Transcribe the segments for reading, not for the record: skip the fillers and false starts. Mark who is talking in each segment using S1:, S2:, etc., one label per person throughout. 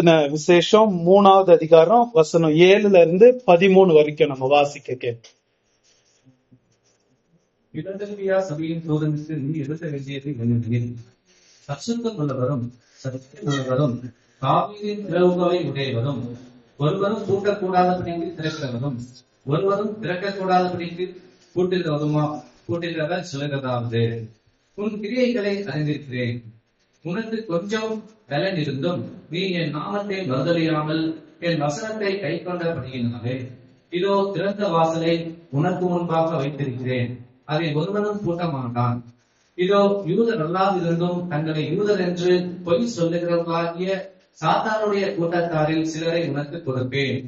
S1: வெளிப்படுத்தின விசேஷம் 3வது அதிகாரம் வசனம் 7 வரைக்கும் நம்ம வாசிக்க கேட்போம்.
S2: பிலதெல்பியா சபையின் தூதனுக்கு நீ எழுத வேண்டியதை எண்ணுகிறேன். பரிசுத்தம் உள்ளவரும் சத்தியம் உள்ளவரும் தாவீதின் திறவுகோலை உடையவரும் ஒருவரும் பூட்டக்கூடாதபடிக்கு திறக்கிறவரும் ஒருவரும் திறக்கக்கூடாதபடிக்கு பூட்டுகிறவர் சொல்லுகிறதாவது, உன் கிரியைகளை அறிந்திருக்கிறேன். உனக்கு கொஞ்சம் பலன் இருந்தும் நீ என் நாமத்தை மறுதலியாமல் என் வசனத்தை கை கொண்டபடியினாலே இதோ திறந்த வாசலை உனக்கு முன்பாக வைத்திருக்கிறேன், அதை ஒருவனும் பூட்ட மாட்டான். இதோ யூதர் அல்லாதிருந்தும் தங்களை யூதர் என்று பொய் சொல்லுகிறவர்களாகிய சாத்தானுடைய கூட்டத்தாரில் சிலரை உனக்கு கொடுப்பேன்.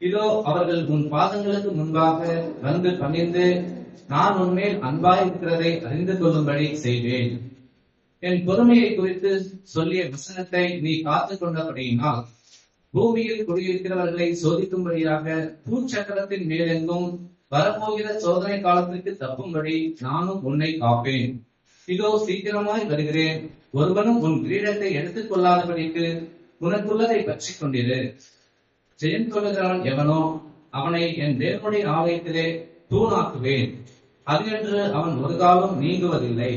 S2: இதோ அவர்கள் உன் பாதங்களுக்கு முன்பாக வந்து பணிந்து நான் உன்மேல் அன்பாயிருக்கிறதை அறிந்து கொள்ளும்படி செய்வேன். என் பொறுமையை குறித்து சொல்லிய வசனத்தை நீ காத்துக் கொண்டபடியினால் பூமியில் குடியிருக்கிறவர்களை சோதிக்கும்படியாக பூச்சக்கரத்தின் மேலெங்கும் வரப்போகிற சோதனை காலத்திற்கு தப்பும்படி நானும் உன்னை காப்பேன். இதோ சீக்கிரமாய் வருகிறேன். ஒருவனும் உன் கிரீடத்தை எடுத்துக் கொள்ளாதபடிக்கு உனக்குள்ளதை பற்றி கொண்டிரு. ஜெயம் கொள்ளுகிறவன் எவனோ அவனை என் தேவனுடைய ஆலயத்திலே தூணாக்குவேன், அது என்று அவன் ஒரு காலம் நீங்குவதில்லை.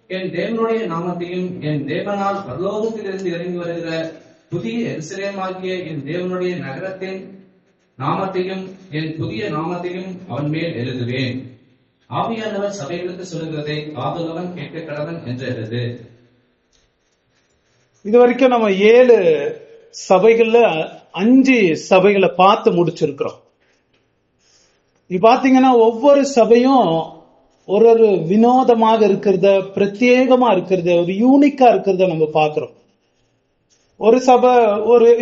S2: என் தேவனுடைய நாமத்தையும் என் தேவனால் பரலோகத்திலிருந்து இறங்கி வருகிற புதிய எருசலேமாகிய என் தேவனுடைய நகரத்தின் நாமத்தையும் என் புதிய நாமத்தையும் அவன் மேல் எழுதுவேன். ஆவியானவர் சபைகளுக்கு சொல்லுகிறதை காதுள்ளவன் கேட்க கடவன் என்று எழுது.
S1: இது வரைக்கும் நம்ம 7 சபைகள்ல 5 சபைகளை பார்த்து முடிச்சிருக்கிறோம். இது பாத்தீங்கன்னா ஒவ்வொரு சபையும் ஒரு வினோதமாக இருக்கிறத, பிரத்யேகமா இருக்கிறத, ஒரு யூனிக்கா இருக்கிறத நம்ம பாக்குறோம். ஒரு சபை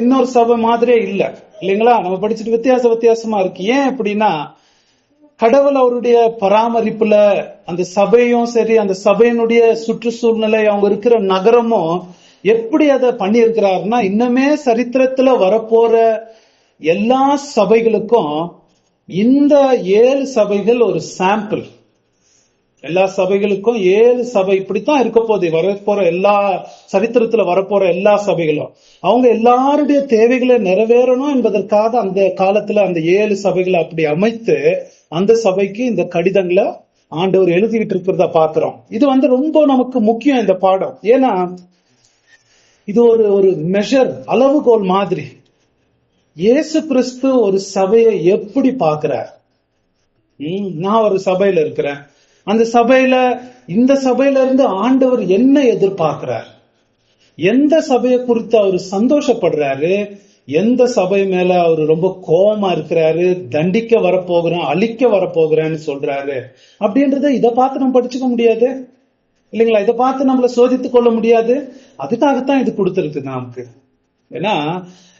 S1: இன்னொரு சபை மாதிரியே இல்லைங்களா? நம்ம படிச்சுட்டு வித்தியாசமா இருக்கு. ஏன் அப்படின்னா, கடவுள் அவருடைய பராமரிப்புல அந்த சபையும் சரி, அந்த சபையினுடைய சுற்றுச்சூழ்நிலை, அவங்க இருக்கிற நகரமும் எப்படி அதை பண்ணி இருக்கிறாருன்னா, இன்னுமே சரித்திரத்துல வரப்போற எல்லா சபைகளுக்கும் இந்த 7 சபைகள் ஒரு சாம்பிள். எல்லா சபைகளுக்கும் 7 சபை இப்படித்தான் இருக்க போகுது. வரப்போற எல்லா சரித்திரத்துல வரப்போற எல்லா சபைகளும் அவங்க எல்லாருடைய தேவைகளை நிறைவேறணும் என்பதற்காக அந்த காலத்துல அந்த 7 சபைகளை அப்படி அமைத்து அந்த சபைக்கு இந்த கடிதங்களை ஆண்டவர் எழுதிக்கிட்டு இருக்கிறத பாக்குறோம். இது ரொம்ப நமக்கு முக்கியம் இந்த பாடம். ஏன்னா இது ஒரு மெஷர், அளவுகோல் மாதிரி. இயேசு கிறிஸ்து ஒரு சபையை எப்படி பார்க்கிறார்? நான் ஒரு சபையில இருக்கிறேன். அந்த சபையில, இந்த சபையில இருந்து ஆண்டவர் என்ன எதிர்பார்க்கிறார்? எந்த சபையை குறித்து அவர் சந்தோஷப்படுறாரு? எந்த சபை மேல அவர் ரொம்ப கோபமா இருக்கிறாரு, தண்டிக்க வரப்போகிறேன், அழிக்க வரப்போகிறேன்னு சொல்றாரு அப்படின்றத இதை பார்த்து நம்ம படிச்சுக்க முடியாது இல்லைங்களா? இதை பார்த்து நம்மள சோதித்துக் கொள்ள முடியாது. அதுக்காகத்தான் இது கொடுத்திருக்கு நமக்கு. ஏன்னா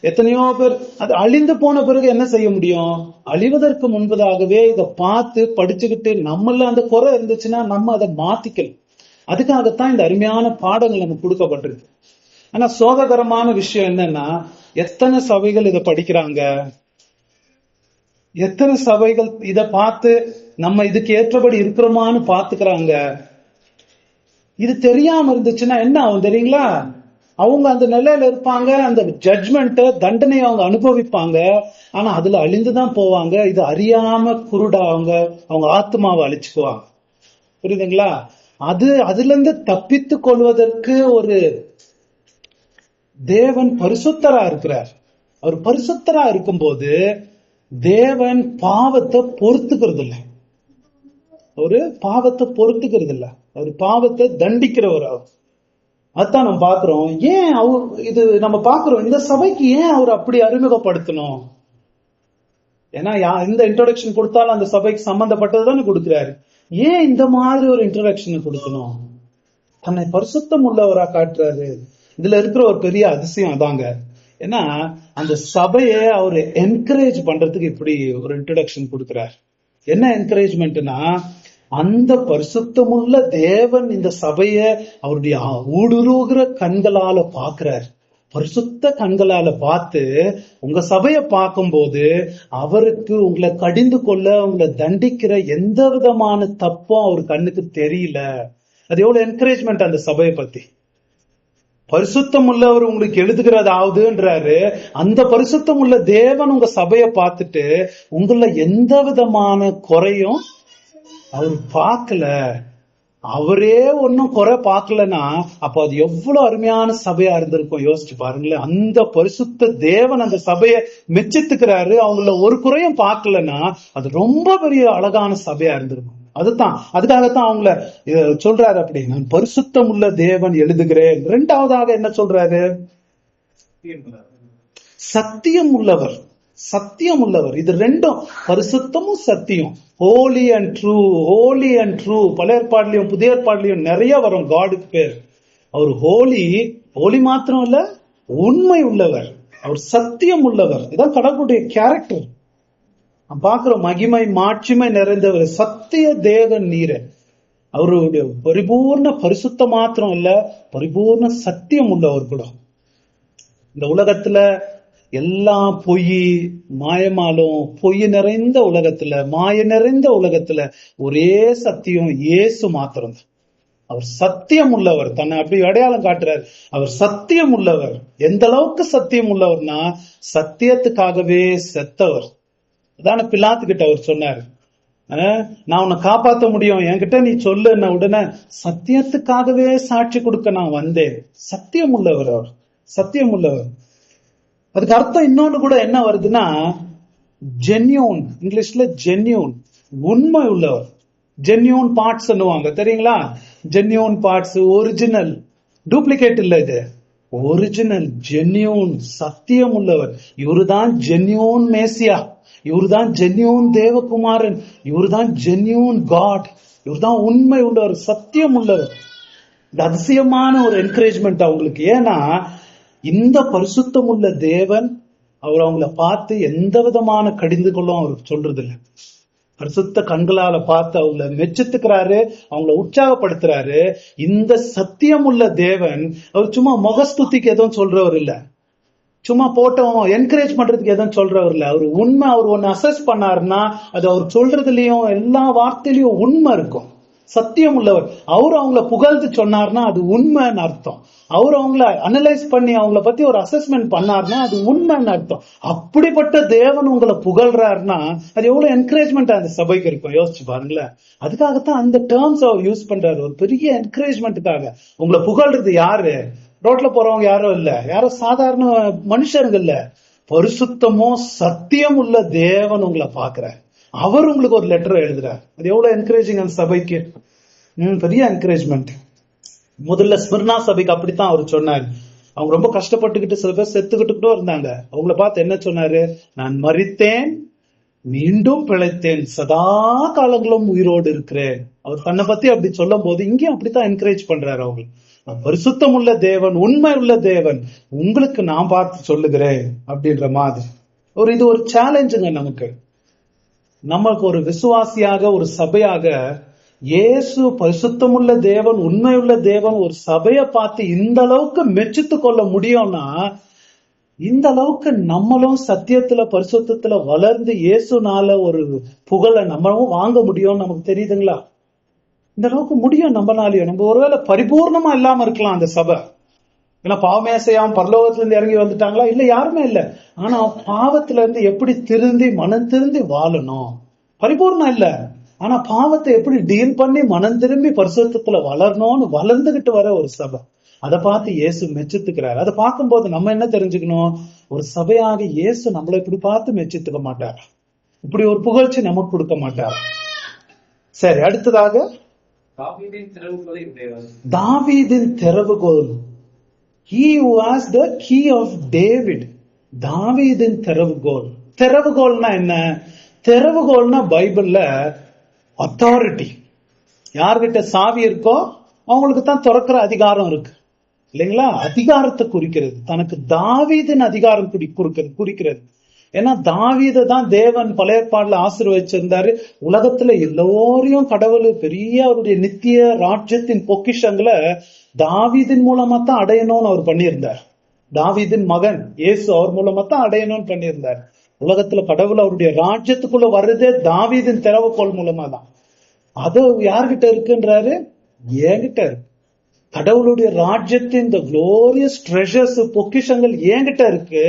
S1: எத்தனையோ பேர் அது அழிந்து போன பிறகு என்ன செய்ய முடியும்? அழிவதற்கு முன்பதாகவே இதை பார்த்து படிச்சுக்கிட்டு நம்மள அந்த குறை இருந்துச்சுன்னா நம்ம அதை மாத்திக்கலாம். அதுக்காகத்தான் இந்த அருமையான பாடங்கள் நமக்கு கொடுக்கப்பட்டிருக்கு. ஆனா சோககரமான விஷயம் என்னன்னா, எத்தனை சபைகள் இதை படிக்கிறாங்க, எத்தனை சபைகள் இதை பார்த்து நம்ம இதுக்கு ஏற்றபடி இருக்கிறோமான்னு பாத்துக்கிறாங்க. இது தெரியாம இருந்துச்சுன்னா என்ன ஆகும் தெரியுங்களா? அவங்க அந்த நிலையில இருப்பாங்க, அந்த ஜட்ஜ்மெண்ட், தண்டனையை அவங்க அனுபவிப்பாங்க. ஆனா அதுல அழிந்துதான் போவாங்க. இது அறியாம குருடா அவங்க ஆத்மாவை அழிச்சுக்குவாங்க. புரியுதுங்களா? அதுல இருந்து தப்பித்து கொள்வதற்கு ஒரு தேவன் பரிசுத்தரா இருக்கிறார். அவர் பரிசுத்தரா இருக்கும்போது தேவன் பாவத்தை பொறுத்துக்கிறது இல்லை. ஒரு பாவத்தை பொறுத்துக்கிறது இல்ல, அவர் பாவத்தை தண்டிக்கிறவர். அதான் நம்ம பாக்குறோம். ஏன் இது நம்ம பாக்குறோம், இந்த சபைக்கு ஏன் அவர் அப்படி அறிமுகப்படுத்தணும்? ஏன்னா எந்த இன்ட்ரோடக்ஷன் கொடுத்தாலும் அந்த சபைக்கு சம்பந்தப்பட்டதுதானே கொடுக்கிறாரு. ஏன் இந்த மாதிரி ஒரு இன்ட்ரோடக்ஷன் கொடுக்கணும்? தன்னை பரிசுத்தம் உள்ளவரா காட்டுறாரு. இதுல இருக்கிற ஒரு பெரிய அதிசயம் அதாங்க. ஏன்னா அந்த சபையை அவர் என்கரேஜ் பண்றதுக்கு இப்படி ஒரு இன்ட்ரோடக்ஷன் கொடுக்கிறார். என்ன என்கரேஜ்மெண்ட்னா, அந்த பரிசுத்தமுள்ள தேவன் இந்த சபைய அவருடைய ஊடுருவுகிற கண்களால பாக்குறார். பரிசுத்த கண்களால பார்த்து உங்க சபையை பார்க்கும்போது அவருக்கு உங்களை கடிந்து கொள்ள, உங்களை தண்டிக்கிற எந்த விதமான தப்பும் அவர் கண்ணுக்கு தெரியல. அது எவ்வளவு என்கரேஜ்மெண்ட் அந்த சபையை பத்தி. பரிசுத்தம் உள்ளவர் உங்களுக்கு எழுதுகிறதாவதுன்றாரு. அந்த பரிசுத்தம் உள்ள தேவன் உங்க சபையை பார்த்துட்டு உங்கள எந்த விதமான குறையும் அவர் பார்க்கல. அவரே ஒன்னும் குறை பார்க்கலன்னா அப்ப அது எவ்வளவு அருமையான சபையா இருந்திருக்கும் யோசிச்சு பாருங்களேன். அந்த பரிசுத்த தேவன் அந்த சபையை மெச்சித்துக்கிறாரு, அவங்கள ஒரு குறையும் பார்க்கலன்னா அது ரொம்ப பெரிய அழகான சபையா இருந்திருக்கும். அதுக்காகத்தான் அவங்கள சொல்றாரு அப்படி, நான் பரிசுத்தம் உள்ள தேவன் எழுதுகிறேன். இரண்டாவதாக என்ன சொல்றாரு? சத்தியம் உள்ளவர். சத்தியம் உள்ளவர். இது ரெண்டும், பரிசுத்தமும் சத்தியம். Holy and true, holy and true. பழைய ஏற்பாடுலயும் புதிய ஏற்பாடுலயும் நிறைய வரும் காடுக்கு பேர். அவர் ஹோலி, ஹோலி மாத்திரம் இல்ல, உண்மை உள்ளவர். அவர் சத்தியம் உள்ளவர். இதான் கடவுளுடைய கேரக்டர். பாக்குறோம், மகிமை மாட்சிமை நிறைந்தவர், சத்திய தேவன் நீரே. அவருடைய பரிபூர்ண பரிசுத்த மாத்திரம் இல்ல, பரிபூர்ண சத்தியம் உள்ளவர் கூட. இந்த உலகத்துல எல்லாம் பொய் மாயமாலும், பொய் நிறைந்த உலகத்துல, மாய நிறைந்த உலகத்துல ஒரே சத்தியம் இயேசு மாத்திரம் தான். அவர் சத்தியம் உள்ளவர். தன்னை அப்படி அடையாளம் காட்டுறார். அவர் சத்தியம் உள்ளவர். எந்த அளவுக்கு சத்தியம் உள்ளவர்னா சத்தியத்துக்காகவே செத்தவர். அதான பிலாத்துக்கிட்ட அவர் சொன்னார், நான் உன்னை காப்பாற்ற முடியும், என்கிட்ட நீ சொல்லுன்ன உடனே சத்தியத்துக்காகவே சாட்சி கொடுக்க நான் வந்தேன். சத்தியம் உள்ளவர் அவர், சத்தியம் உள்ளவர். அதுக்கு அர்த்தம் இன்னொன்னு கூட என்ன வருதுன்னா, ஜென்யூன். இங்கிலீஷ்ல ஜென்யூன், உண்மை உள்ளவர். ஜென்யூன் பார்ட்ஸ் சொல்லுவாங்க தெரியுங்களா? ஜென்யூன் பார்ட்ஸ், ஒரிஜினல், டூப்ளிகேட் இல்ல, இது ஒரிஜினல், ஜென்யூன், சத்தியம் உள்ளவர். இவருதான் ஜென்யூன் மேசியா, இவருதான் ஜென்யூன் தேவகுமாரன், இவருதான் ஜென்யூன் காட், இவருதான் உண்மை உள்ளவர், சத்தியம் உள்ளவர். இந்த அதிசயமான ஒரு என்கரேஜ்மெண்ட் அவங்களுக்கு. ஏன்னா இந்த பரிசுத்தம் உள்ள தேவன் அவர் அவங்கள பார்த்து எந்த விதமான கடிந்து கொள்ளும் அவருக்கு சொல்றது இல்லை. பரிசுத்த கண்களால பார்த்து அவங்கள மெச்சித்துக்கிறாரு, அவங்கள உற்சாகப்படுத்துறாரு. இந்த சத்தியம் உள்ள தேவன் அவர் சும்மா முகஸ்துதிக்கு எதுவும் சொல்றவர் இல்ல, சும்மா போட்டோம் என்கரேஜ் பண்றதுக்கு எதுவும் சொல்றவர் இல்ல. அவர் உண்மை, அவர் ஒன்னு அசஸ் பண்ணாருன்னா அது அவர் சொல்றதுலயும் எல்லா வார்த்தையிலயும் உண்மை இருக்கும். சத்தியம் உள்ளவர். அவர் அவங்கள புகழ்ந்து சொன்னார்னா அது உண்மைன்னு அர்த்தம். அவர் அவங்கள அனலைஸ் பண்ணி அவங்கள பத்தி ஒரு அசஸ்மெண்ட் பண்ணார்னா அது உண்மைன்னு அர்த்தம். அப்படிப்பட்ட தேவன் உங்களை புகழ்றாருன்னா அது எவ்வளவு என்கரேஜ்மெண்ட் அந்த சபைக்கு இருக்கும், யோசிச்சு பாருங்களேன். அதுக்காகத்தான் அந்த டேர்ம்ஸ் அவர் யூஸ் பண்றாரு, ஒரு பெரிய என்கரேஜ்மெண்ட்டுக்காக. உங்களை புகழ்றது யாரு? ரோட்ல போறவங்க யாரும் இல்ல, யாரும் சாதாரண மனுஷருங்க இல்ல, பரிசுத்தமோ சத்தியம் உள்ள தேவன் உங்களை பாக்குறாரு. அவர் உங்களுக்கு ஒரு லெட்டர் எழுதுறார். அது எவ்வளவு என்கரேஜிங் அந்த சபைக்கு, பெரிய என்கரேஜ்மெண்ட். முதல்ல ஸ்மிர்னா சபைக்கு அப்படித்தான் அவர் சொன்னார். அவங்க ரொம்ப கஷ்டப்பட்டுக்கிட்டு சில பேர் செத்துக்கிட்டு கூட இருந்தாங்க. அவங்கள பார்த்து என்ன சொன்னாரு? நான் மரித்தேன், மீண்டும் பிழைத்தேன், சதா காலங்களும் உயிரோடு இருக்கிறேன். அவர் தன்னை பத்தி அப்படி சொல்லும் போது இங்கேயும் அப்படித்தான் என்கரேஜ் பண்றாரு. அவங்க பரிசுத்தம் உள்ள தேவன், உண்மை உள்ள தேவன், உங்களுக்கு நான் பார்த்து சொல்லுகிறேன் அப்படின்ற மாதிரி இது ஒரு சேலஞ்சுங்க நமக்கு. நமக்கு ஒரு விசுவாசியாக, ஒரு சபையாக, இயேசு பரிசுத்தமுள்ள தேவன், உண்மையுள்ள தேவன் ஒரு சபையை பார்த்து இந்த அளவுக்கு மெச்சித்து கொள்ள முடியும்னா, இந்த அளவுக்கு நம்மளும் சத்தியத்துல பரிசுத்தத்துல வளர்ந்து இயேசுனால ஒரு புகழை நம்மளும் வாங்க முடியும்னு நமக்கு தெரியுதுங்களா? இந்த அளவுக்கு முடியும் நம்மளாலேயும். நம்ம ஒருவேளை பரிபூர்ணமா இல்லாம இருக்கலாம் அந்த சபை, ஏன்னா பாவமே செய்யாம பரலோகத்துல இருந்து இறங்கி வந்துட்டாங்களா? இல்ல, யாருமே இல்ல. ஆனா பாவத்துல இருந்து எப்படி திருந்தி மனம் திருந்தி வாழணும், பரிபூர்ணம் இல்ல. ஆனா பாவத்தை எப்படி டீல் பண்ணி மனம் திரும்பி பரிசுத்தத்துல வளரணும்னு வளர்ந்துகிட்டு வர ஒரு சபை. அதை பார்த்து இயேசு மெச்சித்துக்கிறார். அதை பார்க்கும்போது நம்ம என்ன தெரிஞ்சுக்கணும்? ஒரு சபையாக இயேசு நம்மளை இப்படி பார்த்து மெச்சித்துக்க மாட்டார், இப்படி ஒரு புகழ்ச்சி நமக்கு கொடுக்க மாட்டார். சரி, அடுத்ததாக தாவீதின் திறவுகோல். He who has the key of David. தாவீதின் திறவுகோல். திறவுகோல்னா என்ன? திறவுகோல்னா பைபிள்ல அத்தாரிட்டி. யார்கிட்ட சாவி இருக்கோ அவங்களுக்கு தான் திறக்கிற அதிகாரம் இருக்கு இல்லைங்களா? அதிகாரத்தை குறிக்கிறது. தனக்கு தாவீதின் அதிகாரம் குறிக்கிறது. ஏன்னா தாவீதை தான் தேவன் பழைய ஏற்பாடுல ஆசீர்வதிச்சிருந்தாரு. உலகத்துல எல்லோரையும் கடவுள் பெரிய அவருடைய நித்திய ராஜ்யத்தின் பொக்கிஷங்களை தாவீதின் மூலமா தான் அடையணும்னு அவர் பண்ணியிருந்தார். தாவீதின் மகன் இயேசு அவர் மூலமா தான் அடையணும்னு பண்ணியிருந்தார். உலகத்துல கடவுள் அவருடைய ராஜ்யத்துக்குள்ள வர்றதே தாவீதின் திறவுகோல் மூலமா தான். அது யார்கிட்ட இருக்குன்றாரு? என்கிட்ட இருக்கு. கடவுளுடைய ராஜ்யத்தின் இந்த குளோரியஸ் ட்ரெஷர்ஸ் பொக்கிஷங்கள் என்கிட்ட இருக்கு.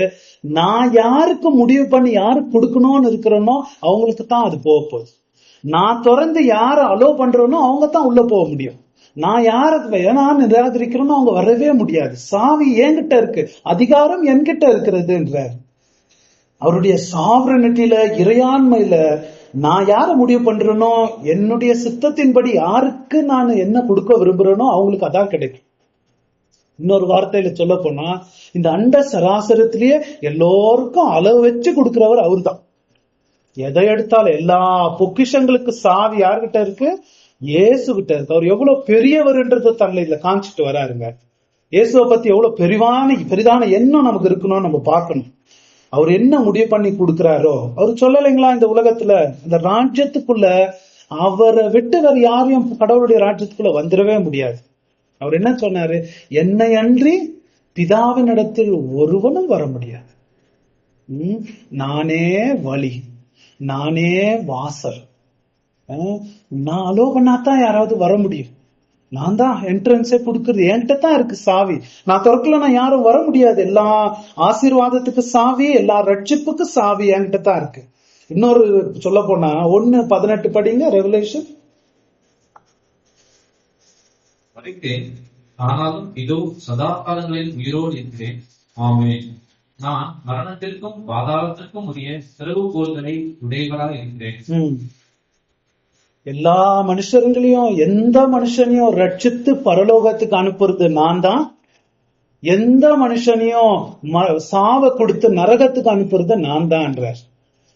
S1: நான் யாருக்கு முடிவு பண்ணி யாருக்கு கொடுக்கணும்னு இருக்கிறேனோ அவங்களுக்கு தான் அது போக போகுது. நான் திறந்து யாரை அலோ பண்றேனோ அவங்க தான் உள்ள போக முடியும். நான் யாருக்கு வேணா நிராகரிக்கிறேனோ அவங்க வரவே முடியாது. சாவி என்கிட்ட இருக்கு, அதிகாரம் என்கிட்ட இருக்கிறதுன்றார். அவருடைய சாவரனிட்டியில, இறையாண்மையில நான் யார முடிவு பண்றேனோ, என்னுடைய சித்தத்தின்படி யாருக்கு நான் என்ன கொடுக்க விரும்புறேனோ அவங்களுக்கு அதான் கிடைக்கும். இன்னொரு வார்த்தையில சொல்ல போனா, இந்த அண்ட சராசரத்திலேயே எல்லோருக்கும் அளவு வச்சு கொடுக்கிறவர் அவர் தான். எதை எடுத்தாலும் எல்லா பொக்கிஷங்களுக்கு சாவி யாருகிட்ட இருக்கு? இயேசு கிட்ட இருக்கு. அவர் எவ்வளவு பெரியவர்ன்றது தன்னை இதுல காமிச்சிட்டு வராருங்க. இயேசுவை பத்தி எவ்வளவு பெரிதான எண்ணம் நமக்கு இருக்கணும் நம்ம பார்க்கணும். அவர் என்ன முடிவு பண்ணி கொடுக்கிறாரோ, அவர் சொல்லலைங்களா, இந்த உலகத்துல இந்த ராஜ்யத்துக்குள்ள அவரை விட்டு வேற யாரையும் கடவுளுடைய ராஜ்யத்துக்குள்ள வந்துடவே முடியாது. அவர் என்ன சொன்னாரு? என்னை அன்றி பிதாவின் இடத்தில் ஒருவனும் வர முடியாது. நானே வழி, நானே வாசல். நான் அலோ பண்ணாதான் யாராவது வர முடியும். நான் தான் என்ட்ரன்ஸே கொடுக்கறது, என்கிட்ட தான் இருக்கு சாவி. நான் திறக்கலன்னா யாரும் வர முடியாது. எல்லா ஆசீர்வாதத்துக்கு சாவி, எல்லா ரட்சிப்புக்கு சாவி என்கிட்ட தான் இருக்கு. இன்னொரு சொல்ல போனா 1:18 படிங்க, ரெவலேஷன்.
S2: ஆனாலும் இதோ சதா காலங்களில் உயிரோடு இருக்கிறேன். ஆமென். நான் மரணத்திற்கும் பாதாளத்திற்கும் உரிய திறவுகோல்களை உடையவராக இருக்கிறேன்.
S1: எல்லா மனுஷர்களையும், எந்த மனுஷனையும் ரட்சித்து பரலோகத்துக்கு அனுப்புறது நான் தான். எந்த மனுஷனையும் சாவை கொடுத்து நரகத்துக்கு அனுப்புறது நான் தான்ன்றார்.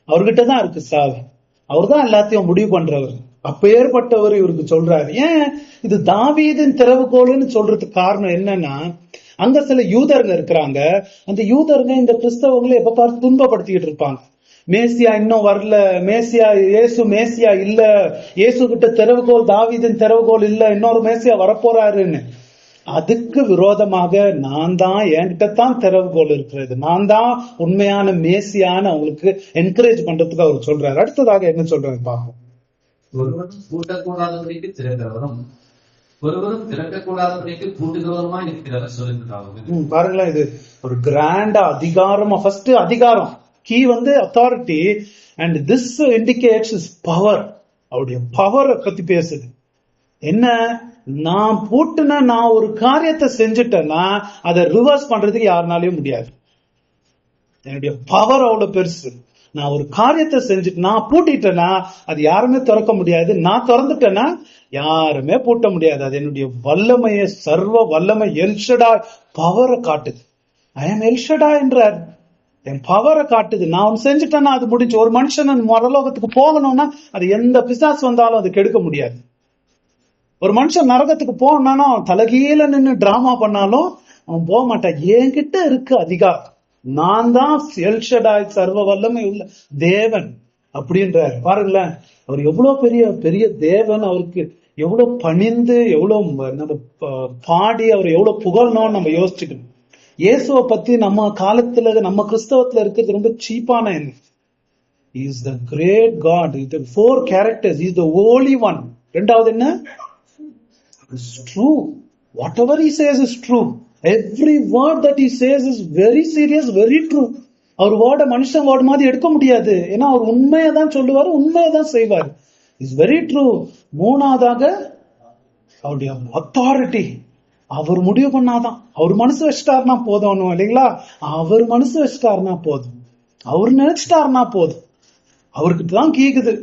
S1: அவர்கிட்டதான் இருக்கு சாவி. அவர் தான் எல்லாத்தையும் முடிவு பண்றவர். அப்பேற்பட்டவர் இவருக்கு சொல்றாரு. ஏன் இது தாவீதின் திறவுகோல்னு சொல்றதுக்கு காரணம் என்னன்னா, அங்க சில யூதர்கள் இருக்கிறாங்க. அந்த யூதர்கள் இந்த கிறிஸ்தவங்களை எப்ப பார்த்து துன்பப்படுத்திக்கிட்டு இருப்பாங்க. மேசியா இன்னும் வரல, இயேசு மேசியா இல்ல, இயேசு கிட்ட திறவுகோல், தாவீதின் திறவுகோல் இல்ல, இன்னொரு மேசியா வரப்போறாருன்னு. அதுக்கு விரோதமாக நான் தான், என்கிட்ட தான் திறவுகோல் இருக்கிறது, நான் தான் உண்மையான மேசியான அவங்களுக்கு என்கரேஜ் பண்றதுக்கு அவர் சொல்றாரு. அடுத்ததாக என்ன சொல்றாரு பாப்போம்.
S2: ஒருவரும் கூட்டக்கூடாதபடிக்கு திறக்கிறவரும் ஒருவரும் திறக்கக்கூடாதபடிக்கு கூட்டுகிறவருமா இருக்கிறவர் சொல்லுகிறார்கள்.
S1: பாருங்களேன், இது ஒரு கிராண்டா அதிகாரமா. ஃபர்ஸ்ட் அதிகாரம் key authority, and this indicates is power. அவருடைய பவரை பத்தி பேசுது. என்ன, நான் பூட்டுன, நான் ஒரு காரியத்தை செஞ்சுட்டேன்னா அதை ரிவர்ஸ் பண்றதுக்கு யாருனாலையும் முடியாது. என்னுடைய பவர் அவ்வளவு பெருசு. நான் ஒரு காரியத்தை செஞ்சுட்டு நான் பூட்டிட்டேன்னா அது யாருமே திறக்க முடியாது. நான் திறந்துட்டேன்னா யாருமே பூட்ட முடியாது. அது என்னுடைய வல்லமையை, சர்வ வல்லமை, எல்ஷடா பவரை காட்டுது. ஐ எம் எல்ஷடா என்றார். என் பவரை காட்டுது. நான் ஒன்னு செஞ்சுட்டேன்னா அது முடிஞ்சு. ஒரு மனுஷன் மரலோகத்துக்கு போகணும்னா அது எந்த பிசாசு வந்தாலும் அது கெடுக்க முடியாது. ஒரு மனுஷன் நரகத்துக்கு போனாலும் அவன் தலைகீழ நின்று டிராமா பண்ணாலும் அவன் போக மாட்டான். என்கிட்ட இருக்கு அதிகாரம். நான் தான் எல்ஷடாய், சர்வ வல்லமை உள்ள தேவன் அப்படின்றார். பாருங்களேன், அவர் எவ்வளவு பெரிய பெரிய தேவன். அவருக்கு எவ்வளவு பணிந்து, எவ்வளவு நம்ம பாடி அவர் எவ்வளவு புகழணும்னு நம்ம யோசிச்சுக்கணும். இயேசுவை பத்தி நம்ம காலத்துல, நம்ம கிறிஸ்தவத்துல இருக்கிறது ரொம்ப சீப்பான எண்ணம். He is the great God. The 4 characters. He is the holy one. ரெண்டாவது என்ன? It's true. Whatever he says is true. Every word that he says is very serious, very true. அவர் வேர்ட மனுஷன் வேர்டு மாதிரி எடுக்க முடியாது. ஏன்னா அவர் உண்மையை தான் சொல்லுவாரு, உண்மையை தான் செய்வார். Is very true. மூணாவதாக அவருடைய அத்தாரிட்டி. அவர் முடிவு பண்ணாதான். அவர் மனசு வச்சிட்டாருன்னா போதும் இல்லைங்களா? அவர் மனசு வச்சிட்டாருன்னா போதும், அவர் நினைச்சிட்டாருன்னா போதும். அவருக்கு தான் கீக்குது.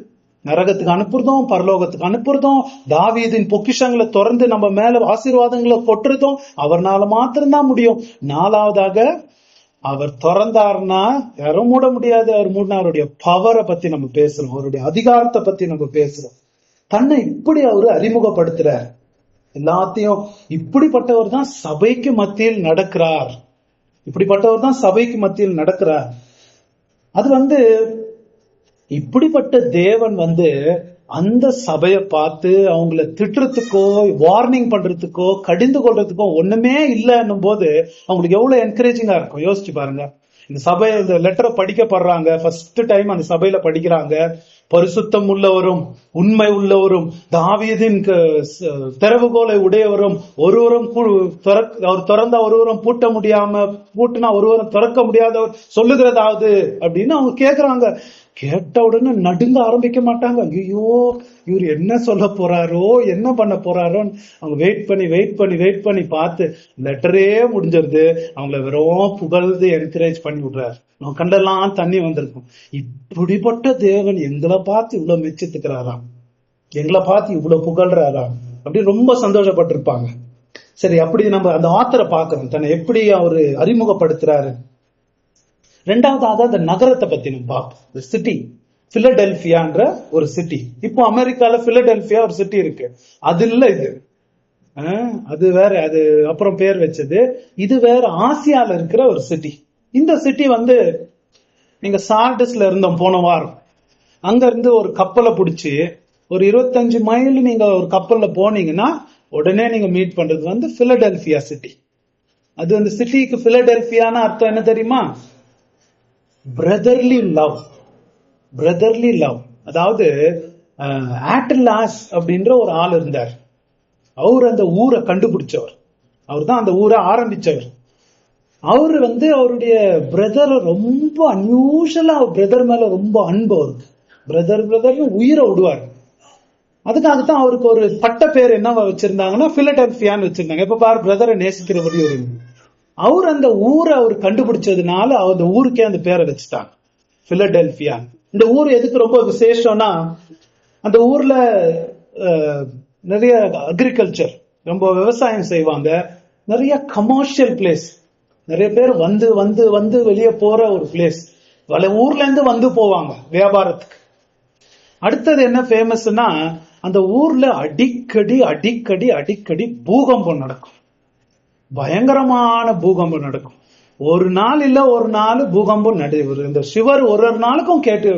S1: நரகத்துக்கு அனுப்புறதும், பரலோகத்துக்கு அனுப்புறதும், தாவீதின் பொக்கிஷங்களை திறந்து நம்ம மேல ஆசீர்வாதங்களை கொட்டுறதும் அவர்னால மாத்திரம்தான் முடியும். நாலாவதாக அவர் திறந்தாருன்னா யாரும் மூட முடியாது. அவர் மூடினா அவருடைய பவரை பத்தி நம்ம பேசுறோம், அவருடைய அதிகாரத்தை பத்தி நம்ம பேசுறோம். தன்னை இப்படி அவரு அறிமுகப்படுத்துறார். எல்லாத்தையும் இப்படிப்பட்டவர் தான் சபைக்கு மத்தியில் நடக்கிறார். இப்படிப்பட்டவர் தான் சபைக்கு மத்தியில் நடக்கிறார். அது இப்படிப்பட்ட தேவன் அந்த சபையை பார்த்து அவங்கள திட்டுறதுக்கோ, வார்னிங் பண்றதுக்கோ, கடிந்து கொள்றதுக்கோ ஒண்ணுமே இல்லைன்னும் போது அவங்களுக்கு எவ்வளவு என்கரேஜிங்கா இருக்கும். யோசிச்சு பாருங்க. இந்த சபை, இந்த லெட்டரை படிக்கப்படுறாங்க, ஃபர்ஸ்ட் டைம் அந்த சபையில படிக்கிறாங்க. பரிசுத்தம் உள்ளவரும் உண்மை உள்ளவரும் தாவீதின் திறவுகோலை உடையவரும் ஒருவரும் அவர் திறந்தா ஒருவரும் பூட்ட முடியாம பூட்டினா ஒருவரும் திறக்க முடியாதவர் சொல்லுகிறதாவது அப்படின்னு அவங்க கேக்குறாங்க. கேட்ட உடனே நடுங்க ஆரம்பிக்க மாட்டாங்க. ஐயோ இவர் என்ன சொல்ல போறாரோ என்ன பண்ண போறாரோன்னு அவங்க வெயிட் பண்ணி பார்த்து லெட்டரே முடிஞ்சிருது. அவங்கள வெறும் புகழ்ந்து என்கரேஜ் பண்ணி விடுறாரு. நம்ம கண்டெல்லாம் தண்ணி வந்திருக்கும். இப்படிப்பட்ட தேவன் எங்களை பார்த்து இவ்வளவு மெச்சித்துக்கிறாராம், எங்களை பார்த்து இவ்வளவு புகழ்றாராம் அப்படின்னு ரொம்ப சந்தோஷப்பட்டிருப்பாங்க. சரி, அப்படி நம்ம அந்த ஆத்தரை பார்க்கிறோம், தன்னை எப்படி அவரு அறிமுகப்படுத்துறாரு. ரெண்டாவதாக அந்த நகரத்தை பத்தி நம்ம பார்ப்போம். சிட்டி பிலடெல்பியான்ற ஒரு சிட்டி. இப்போ அமெரிக்கால பிலடெல்பியா ஒரு சிட்டி இருக்கு, அது இல்ல இது, அது வேற, அது அப்புறம் பேர் வச்சது. இது வேற, ஆசியால இருக்கிற ஒரு சிட்டி. இந்த சிட்டி நீங்க சார்டஸ்ல இருந்தோம் போன வாரம். அங்க இருந்து ஒரு கப்பலை பிடிச்சி ஒரு 25 மைல் நீங்க ஒரு கப்பல்ல போனீங்கன்னா உடனே நீங்க மீட் பண்றது பிலடெல்பியா சிட்டி. அது அந்த சிட்டிக்கு பிலடெல்பியான அர்த்தம் என்ன தெரியுமா? Brotherly love. பிரதர்லி லவ், அதாவது ஆட்டலாஸ் அப்படின்ற ஒரு ஆள் இருந்தார். அவர் அந்த ஊரை கண்டுபிடிச்சவர், அவர் தான் அந்த ஊரை ஆரம்பிச்சவர். அவரு அவருடைய பிரதர் ரொம்ப அன்யூஷுவலா, பிரதர் மேல ரொம்ப அன்பு. அவருக்கு பிரதர் உயிரை விடுவார். அதுக்காகத்தான் அவருக்கு ஒரு பட்ட பேர் என்ன வச்சிருந்தாங்கன்னா பிலடெல்பியான்னு வச்சிருந்தாங்க. எப்ப பாரு பிரதரை நேசிக்கிறபடி ஒரு அவர் அந்த ஊரை அவர் கண்டுபிடிச்சதுனால அந்த ஊருக்கே அந்த பேரை வச்சுட்டாங்க பிலடெல்பியா. இந்த ஊர் எதுக்கு ரொம்ப விசேஷம்னா, அந்த ஊர்ல நிறைய அக்ரிகல்ச்சர், ரொம்ப விவசாயம் செய்வாங்க. நிறைய கமர்ஷியல் பிளேஸ், நிறைய பேர் வந்து வெளியே போற ஒரு பிளேஸ். ஊர்ல இருந்து போவாங்க வியாபாரத்துக்கு. அடுத்தது என்ன ஃபேமஸ்னா, அந்த ஊர்ல அடிக்கடி பூகம்பம் நடக்கும். பயங்கரமான பூகம்பம் நடக்கும். ஒரு நாள் இல்ல ஒரு நாள் பூகம்பம் நடைபெறும். இந்த சிவர் ஒரு நாளுக்கும் கேட்டு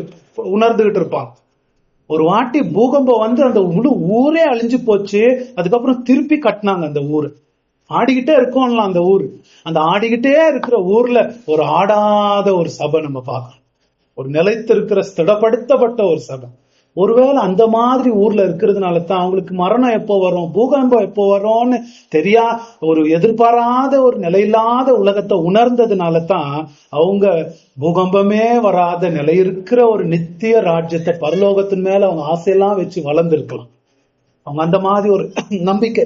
S1: உணர்ந்துகிட்டு இருப்பாங்க. ஒரு வாட்டி பூகம்பம் அந்த முழு ஊரே அழிஞ்சு போச்சு. அதுக்கப்புறம் திருப்பி கட்டினாங்க அந்த ஊரு. ஆடிக்கிட்டே இருக்கோம்ல அந்த ஊரு. அந்த ஆடிக்கிட்டே இருக்கிற ஊர்ல ஒரு ஆடாத ஒரு சபை நம்ம பார்க்கணும். ஒரு நிலைத்திருக்கிற ஸ்திடப்படுத்தப்பட்ட ஒரு சபை. ஒருவேளை அந்த மாதிரி ஊர்ல இருக்கிறதுனால தான் அவங்களுக்கு மரணம் எப்போ வரும், பூகம்பம் எப்போ வரும்னு தெரியா, ஒரு எதிர்பாராத ஒரு நிலையில்லாத உலகத்தை உணர்ந்ததுனால தான் அவங்க பூகம்பமே வராத நிலை இருக்கிற ஒரு நித்திய ராஜ்யத்தை பரலோகத்தின் மேல அவங்க ஆசையெல்லாம் வச்சு வளர்ந்துருக்கலாம். அவங்க அந்த மாதிரி ஒரு நம்பிக்கை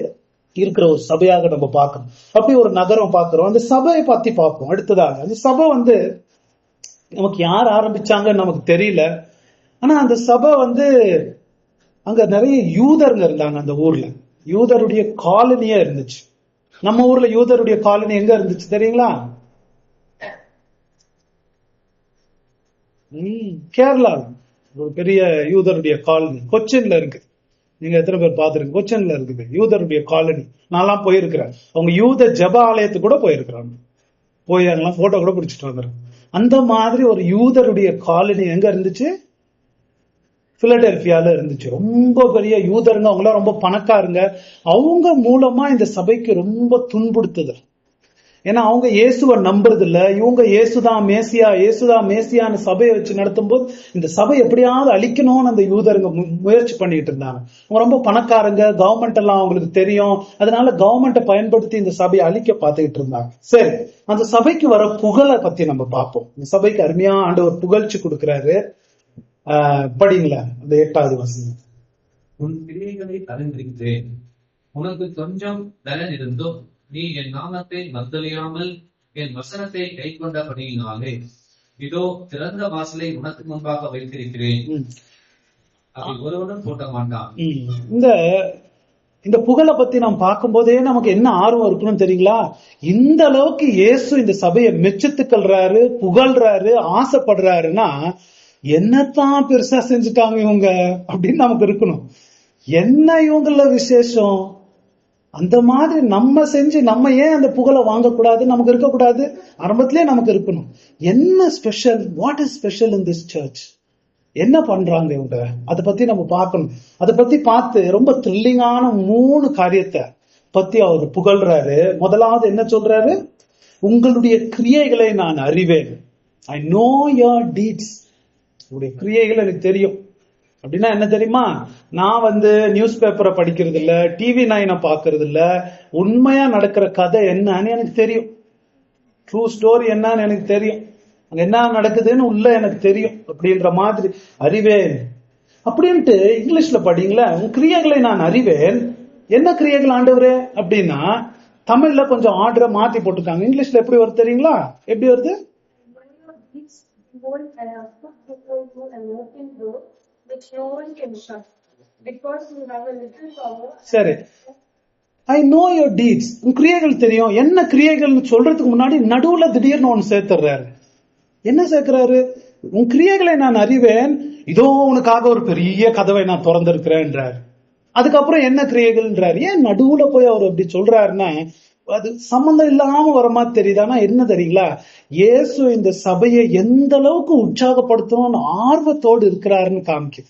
S1: இருக்கிற ஒரு சபையாக நம்ம பார்க்கணும். அப்படி ஒரு நகரம் பார்க்கிறோம். அந்த சபையை பத்தி பார்ப்போம் அடுத்ததாக. அந்த சபை நமக்கு யார் ஆரம்பிச்சாங்கன்னு நமக்கு தெரியல. ஆனா அந்த சபை அங்க நிறைய யூதருங்க இருந்தாங்க. அந்த ஊர்ல யூதருடைய காலனியா இருந்துச்சு. நம்ம ஊர்ல யூதருடைய காலனி எங்க இருந்துச்சு தெரியுங்களா? கேரளா ஒரு பெரிய யூதருடைய காலனி கொச்சின்ல இருக்கு. நீங்க எத்தனை பேர் பாத்துருங்க? கொச்சின்ல இருக்குது யூதருடைய காலனி. நான்லாம் போயிருக்கிறேன். அவங்க யூத ஜப ஆலயத்துக்கு கூட போயிருக்கிறாங்க. போய் அங்கெல்லாம் போட்டோ கூட பிடிச்சிட்டு வந்துருக்கேன். அந்த மாதிரி ஒரு யூதருடைய காலனி எங்க இருந்துச்சு? பிலடெல்பியால இருந்துச்சு. ரொம்ப பெரிய யூதருங்க, அவங்களாம் ரொம்ப பணக்காரங்க. அவங்க மூலமா இந்த சபைக்கு ரொம்ப துன்புறுத்துதல். ஏன்னா அவங்க இயேசுவை நம்புறது இல்ல. இவங்க இயேசுதான் மேசியான்னு சபையை வச்சு நடத்தும் போது இந்த சபை எப்படியாவது அழிக்கணும்னு அந்த யூதருங்க முயற்சி பண்ணிட்டு இருந்தாங்க. அவங்க ரொம்ப பணக்காரங்க, கவர்மெண்ட் எல்லாம் அவங்களுக்கு தெரியும். அதனால கவர்மெண்ட்டை பயன்படுத்தி இந்த சபையை அழிக்க பார்த்துக்கிட்டு இருந்தாங்க. சரி, அந்த சபைக்கு வர புகழை பத்தி நம்ம பார்ப்போம். இந்த சபைக்கு அருமையா ஆண்டவர் புகழ்ச்சி கொடுக்கிறாரு. படிங்களா அந்த 8வது வசனம்.
S2: உன் கிரியைகளை அறிந்திருக்கிறேன், உனக்கு கொஞ்சம் பலன் இருந்தும் நீ என் நாமத்தை மறுதலியாமல் என் வசனத்தை கை கொண்டபடியினாலே இதோ திறந்த வாசலை உனக்கு முன்பாக வைத்திருக்கிறேன், அதை ஒருவனும் போட்ட மாட்டான்.
S1: இந்த புகழை பத்தி நாம் பார்க்கும் போதே நமக்கு என்ன ஆர்வம் இருக்கணும் தெரியுங்களா? இந்த அளவுக்கு இயேசு இந்த சபையை மெச்சத்துக்கள்றாரு, புகழ்றாரு, ஆசைப்படுறாருன்னா என்னத்தான் பெருசா செஞ்சுட்டாங்க இவங்க அப்படின்னு நமக்கு இருக்கணும். என்ன இவங்கள விசேஷம்? அந்த மாதிரி நம்ம செஞ்சு நம்ம ஏன் அந்த புகழை வாங்கக்கூடாது? நமக்கு இருக்கக்கூடாது? ஆரம்பத்திலே நமக்கு இருக்கணும். என்ன special? What is special in this search? என்ன பண்றாங்க இவங்க? அதை பத்தி நம்ம பார்க்கணும். அதை பத்தி பார்த்து ரொம்ப த்ரில்லிங்கான 3 காரியத்தை பத்தி அவர் புகழ்றாரு. முதலாவது என்ன சொல்றாரு? உங்களுடைய கிரியைகளை நான் அறிவேன். I know your deeds. உங்களுடைய கிரியைகள் எனக்கு தெரியும். அப்படின்னா என்ன தெரியுமா? நான் நியூஸ் பேப்பரை படிக்கிறது இல்ல, டிவி நைனை பாக்குறது இல்ல, உண்மையா நடக்கிற கதை என்னன்னு எனக்கு தெரியும். ட்ரூ ஸ்டோரி என்னன்னு எனக்கு தெரியும். அங்க என்ன நடக்குதுன்னு உள்ள எனக்கு தெரியும். அப்படின்ற மாதிரி அறிவேன் அப்படின்ட்டு இங்கிலீஷ்ல படிங்களா, உன் கிரியைகளை நான் அறிவேன். என்ன கிரியைகள் ஆண்டவரே அப்படின்னா, தமிழ்ல கொஞ்சம் ஆர்டரை மாத்தி போட்டுருக்காங்க. இங்கிலீஷ்ல எப்படி வருது தெரியுங்களா? எப்படி வருது? சரி, ஐ நோ யுவர் டீட்ஸ். உன் கிரியைகள் தெரியும். என்ன கிரியைகள் சொல்றதுக்கு முன்னாடி நடுவுல திடீர்னு ஒன்னு சேர்த்துறாரு. என்ன சேர்க்கிறாரு? உன் கிரியைகளை நான் அறிவேன், இதோ உனக்காக ஒரு பெரிய கதவை நான் திறந்திருக்கிறேன்றார். அதுக்கப்புறம் என்ன கிரியைகள்ன்றாரு. ஏன் நடுவுல போய் அவர் அப்படி சொல்றாருன்னா, அது சம்பந்தம் இல்லாம வர மாதிரி தெரியுது. ஆனா என்ன தெரியுங்களா, இயேசு இந்த சபையை எந்த அளவுக்கு உற்சாகப்படுத்தணும்னு ஆர்வத்தோடு இருக்கிறாருன்னு காமிக்குது.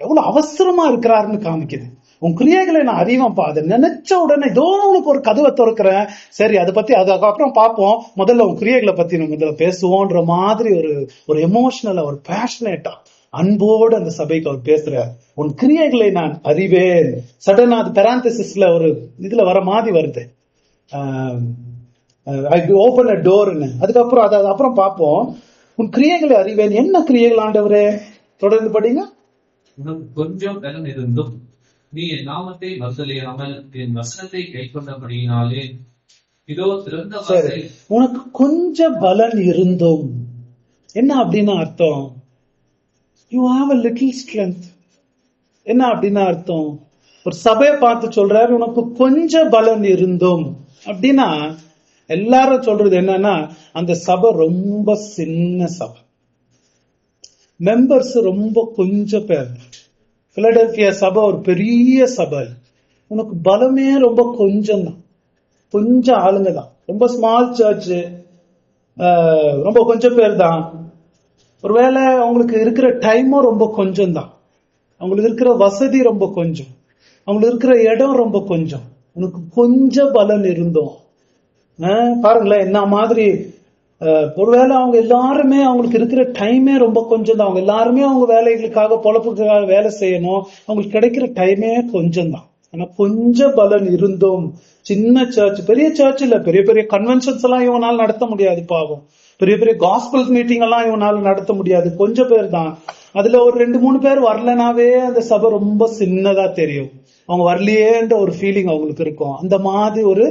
S1: எவ்வளவு அவசரமா இருக்கிறாருன்னு காமிக்குது. உன் கிரியைகளை நான் அறிவேன்ப்பா, அதை நினைச்ச உடனே இதோ உனக்கு ஒரு கதவை திறக்கிறேன். சரி, அதை பத்தி அதுக்கப்புறம் பார்ப்போம், முதல்ல உன் கிரியைகளை பத்தி நம்ம முதல்ல பேசுவோன்ற மாதிரி ஒரு எமோஷனலா, ஒரு பேஷனேட்டா, அன்போடு அந்த சபைக்கு அவர் பேசுறார். உன் கிரியைகளை நான் அறிவேன். சடனா அது பெராந்தசிஸ்ல ஒரு இதுல வர மாதிரி வருது, ஓபன் அ டோர்னு. அதுக்கப்புறம் அப்புறம் பார்ப்போம். உன் கிரியைகளை அறிவேன். என்ன கிரியைகள் ஆண்டவரே? தொடர்ந்து படிங்க.
S2: உனக்கு கொஞ்சம் பலன் இருந்தும் நீ என் நாமத்தை மறுதலியாமல் என் வசனத்தை கைக்கொண்டபடியினாலே இதோ திறந்த வாசல்.
S1: உனக்கு கொஞ்சம் பலன் இருந்தும் என்ன அப்படின்னா அர்த்தம்? You have a little strength. என்ன அப்படின்னா அர்த்தம்? ஒரு சபையை பார்த்து சொல்றாரு, உனக்கு கொஞ்சம் பலன் இருந்தும் அப்படின்னா எல்லாரும் சொல்றது என்னன்னா, அந்த சபை ரொம்ப சின்ன சபை, மெம்பர்ஸ் ரொம்ப கொஞ்சம் பேர். பிலடெல்பியா சபை ஒரு பெரிய சபை, உனக்கு பலமே ரொம்ப கொஞ்சம் தான், கொஞ்சம் ஆளுங்க தான், ரொம்ப ஸ்மால் சர்ச், ரொம்ப கொஞ்சம் பேர் தான். ஒருவேளை அவங்களுக்கு இருக்கிற டைமும் ரொம்ப கொஞ்சம் தான், அவங்களுக்கு இருக்கிற வசதி ரொம்ப கொஞ்சம், அவங்களுக்கு இருக்கிற இடம் ரொம்ப கொஞ்சம். உனக்கு கொஞ்சம் பலன் இருந்தோம். பாருங்களேன் என்ன மாதிரி. ஒருவேளை அவங்க எல்லாருமே அவங்களுக்கு இருக்கிற டைமே ரொம்ப கொஞ்சம் தான், அவங்க எல்லாருமே அவங்க வேலைகளுக்காக பொழப்புக்காக வேலை செய்யணும், அவங்களுக்கு கிடைக்கிற டைமே கொஞ்சம் தான். ஆனா கொஞ்சம் பலன் இருந்தோம். சின்ன சர்ச், பெரிய சர்ச் இல்ல, பெரிய பெரிய கன்வென்ஷன்ஸ் எல்லாம் இவனால நடத்த முடியாது பாவம், பெரிய பெரிய காஸ்பல் மீட்டிங் எல்லாம் இவனால நடத்த முடியாது, கொஞ்சம் பேர் தான். அதுல ஒரு 2-3 பேர் வரலனாவே அந்த சபை ரொம்ப சின்னதா தெரியும், அவங்க வரலையேன்ற ஒரு ஃபீலிங் அவங்களுக்கு இருக்கும். அந்த மாதிரி ஒரு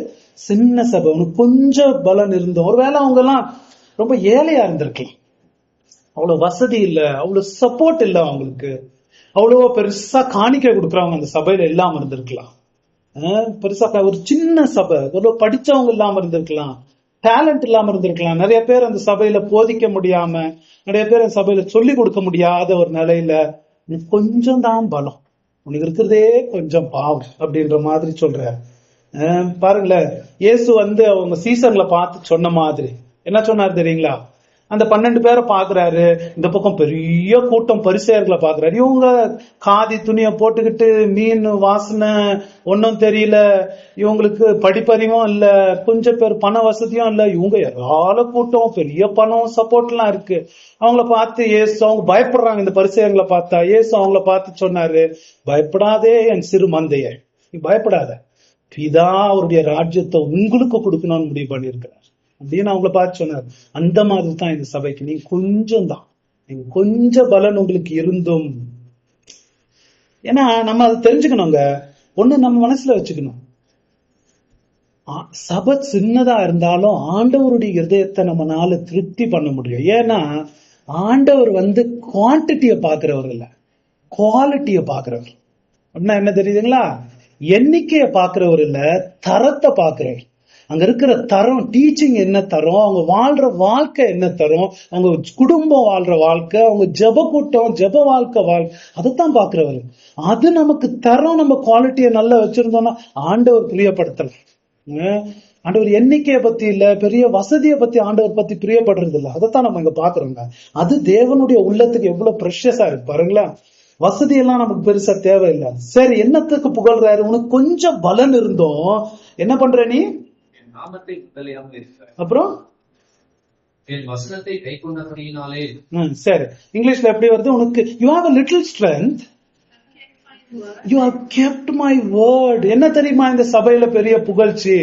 S1: சின்ன சபை, உனக்கு கொஞ்சம் பலன் இருந்தோம். ஒருவேளை அவங்க எல்லாம் ரொம்ப ஏழையா இருந்திருக்கலாம், அவ்வளவு வசதி இல்ல, அவ்வளவு சப்போர்ட் இல்ல, அவங்களுக்கு அவ்வளவோ பெருசா காணிக்கை கொடுக்குறவங்க அந்த சபையில இல்லாம இருந்திருக்கலாம். பெருசா ஒரு சின்ன சபை, ஒரு படிச்சவங்க இல்லாம இருந்திருக்கலாம், டேலண்ட் இல்லாம இருந்திருக்கலாம். நிறைய பேர் அந்த சபையில போதிக்க முடியாம, நிறைய பேர் அந்த சபையில சொல்லி கொடுக்க முடியாத ஒரு நிலையில கொஞ்சம் தான் பலம், உனக்கு இருக்கிறதே கொஞ்சம் பாவம் அப்படின்ற மாதிரி சொல்ற. பாருங்களேன், இயேசு அவங்க சீசர்களை பார்த்து சொன்ன மாதிரி என்ன சொன்னார் தெரியுங்களா? அந்த 12 பேரை பாக்குறாரு, இந்த பக்கம் பெரிய கூட்டம் பரிசேயர்களை பாக்குறாரு. இவங்க காதி துணியை போட்டுக்கிட்டு மீன் வாசனை ஒன்னும் தெரியல, இவங்களுக்கு படிப்பறிவும் இல்ல, கொஞ்சம் பேர் பண வசதியும் இல்ல, இவங்க ஏராள கூட்டம், பெரிய பணம் சப்போர்ட் எல்லாம் இருக்கு. அவங்கள பார்த்து இயேசு, அவங்க பயப்படுறாங்க இந்த பரிசேயர்களை பார்த்தா. இயேசு அவங்கள பார்த்து சொன்னாரு, பயப்படாதே என் சிறு மந்தைய, நீ பயப்படாத, பிதா அவருடைய ராஜ்யத்தை உங்களுக்கு கொடுக்கணும்னு முடிவு பண்ணியிருக்கிறார் அப்படின்னு அவங்கள பார்த்து சொன்னார். அந்த மாதிரி தான் இந்த சபைக்கு, நீங்க கொஞ்சம் தான், நீங்க கொஞ்சம் பலன் உங்களுக்கு இருந்தும். ஏன்னா நம்ம அதை தெரிஞ்சுக்கணுங்க, ஒண்ணு நம்ம மனசுல வச்சுக்கணும், சபை சின்னதா இருந்தாலும் ஆண்டவருடைய இருதயத்தை நம்மளால திருப்தி பண்ண முடியும். ஏன்னா ஆண்டவர் குவான்டிட்டியை பாக்குறவர் இல்ல, குவாலிட்டியை பாக்குறவர். அப்படின்னா என்ன தெரியுதுங்களா? எண்ணிக்கையை பாக்குறவர் இல்ல, தரத்தை பாக்குறவர். அங்க இருக்கிற தரம், டீச்சிங் என்ன தரும், அவங்க வாழ்ற வாழ்க்கை என்ன தரும், அவங்க குடும்பம் வாழ்ற வாழ்க்கை, அவங்க ஜெப கூட்டம், ஜெப வாழ்க்கை அதைத்தான் பாக்குறவர். அது நமக்கு தரம், நம்ம குவாலிட்டியை நல்லா வச்சிருந்தோம்னா ஆண்டவர் பிரியப்படுத்தலாம். ஆண்டவர் எண்ணிக்கையை பத்தி இல்ல, பெரிய வசதியை பத்தி ஆண்டவர் பத்தி பிரியப்படுறது இல்ல, அதைத்தான் நம்ம இங்க பாக்குறோங்க. அது தேவனுடைய உள்ளத்துக்கு எவ்வளவு ப்ரெஷஸா இருக்கு பாருங்களா. வசதி எல்லாம் நமக்கு பெருசா தேவையில்லை. சரி, என்னத்துக்கு புகழ்றாரு? உனக்கு கொஞ்சம் பலன் இருந்தோம், என்ன பண்ற நீ?
S2: நாமத்தை முதலியாமல் இருக்கிறார்.
S1: அப்புறம்
S2: என் வசனத்தை கை கொண்டபடியினாலே.
S1: சரி, இங்கிலீஷ்ல எப்படி வருது? உனக்கு you have a little strength, you have kept my word. என்ன தெரியுமா இந்த சபையில பெரிய புகழ்ச்சி?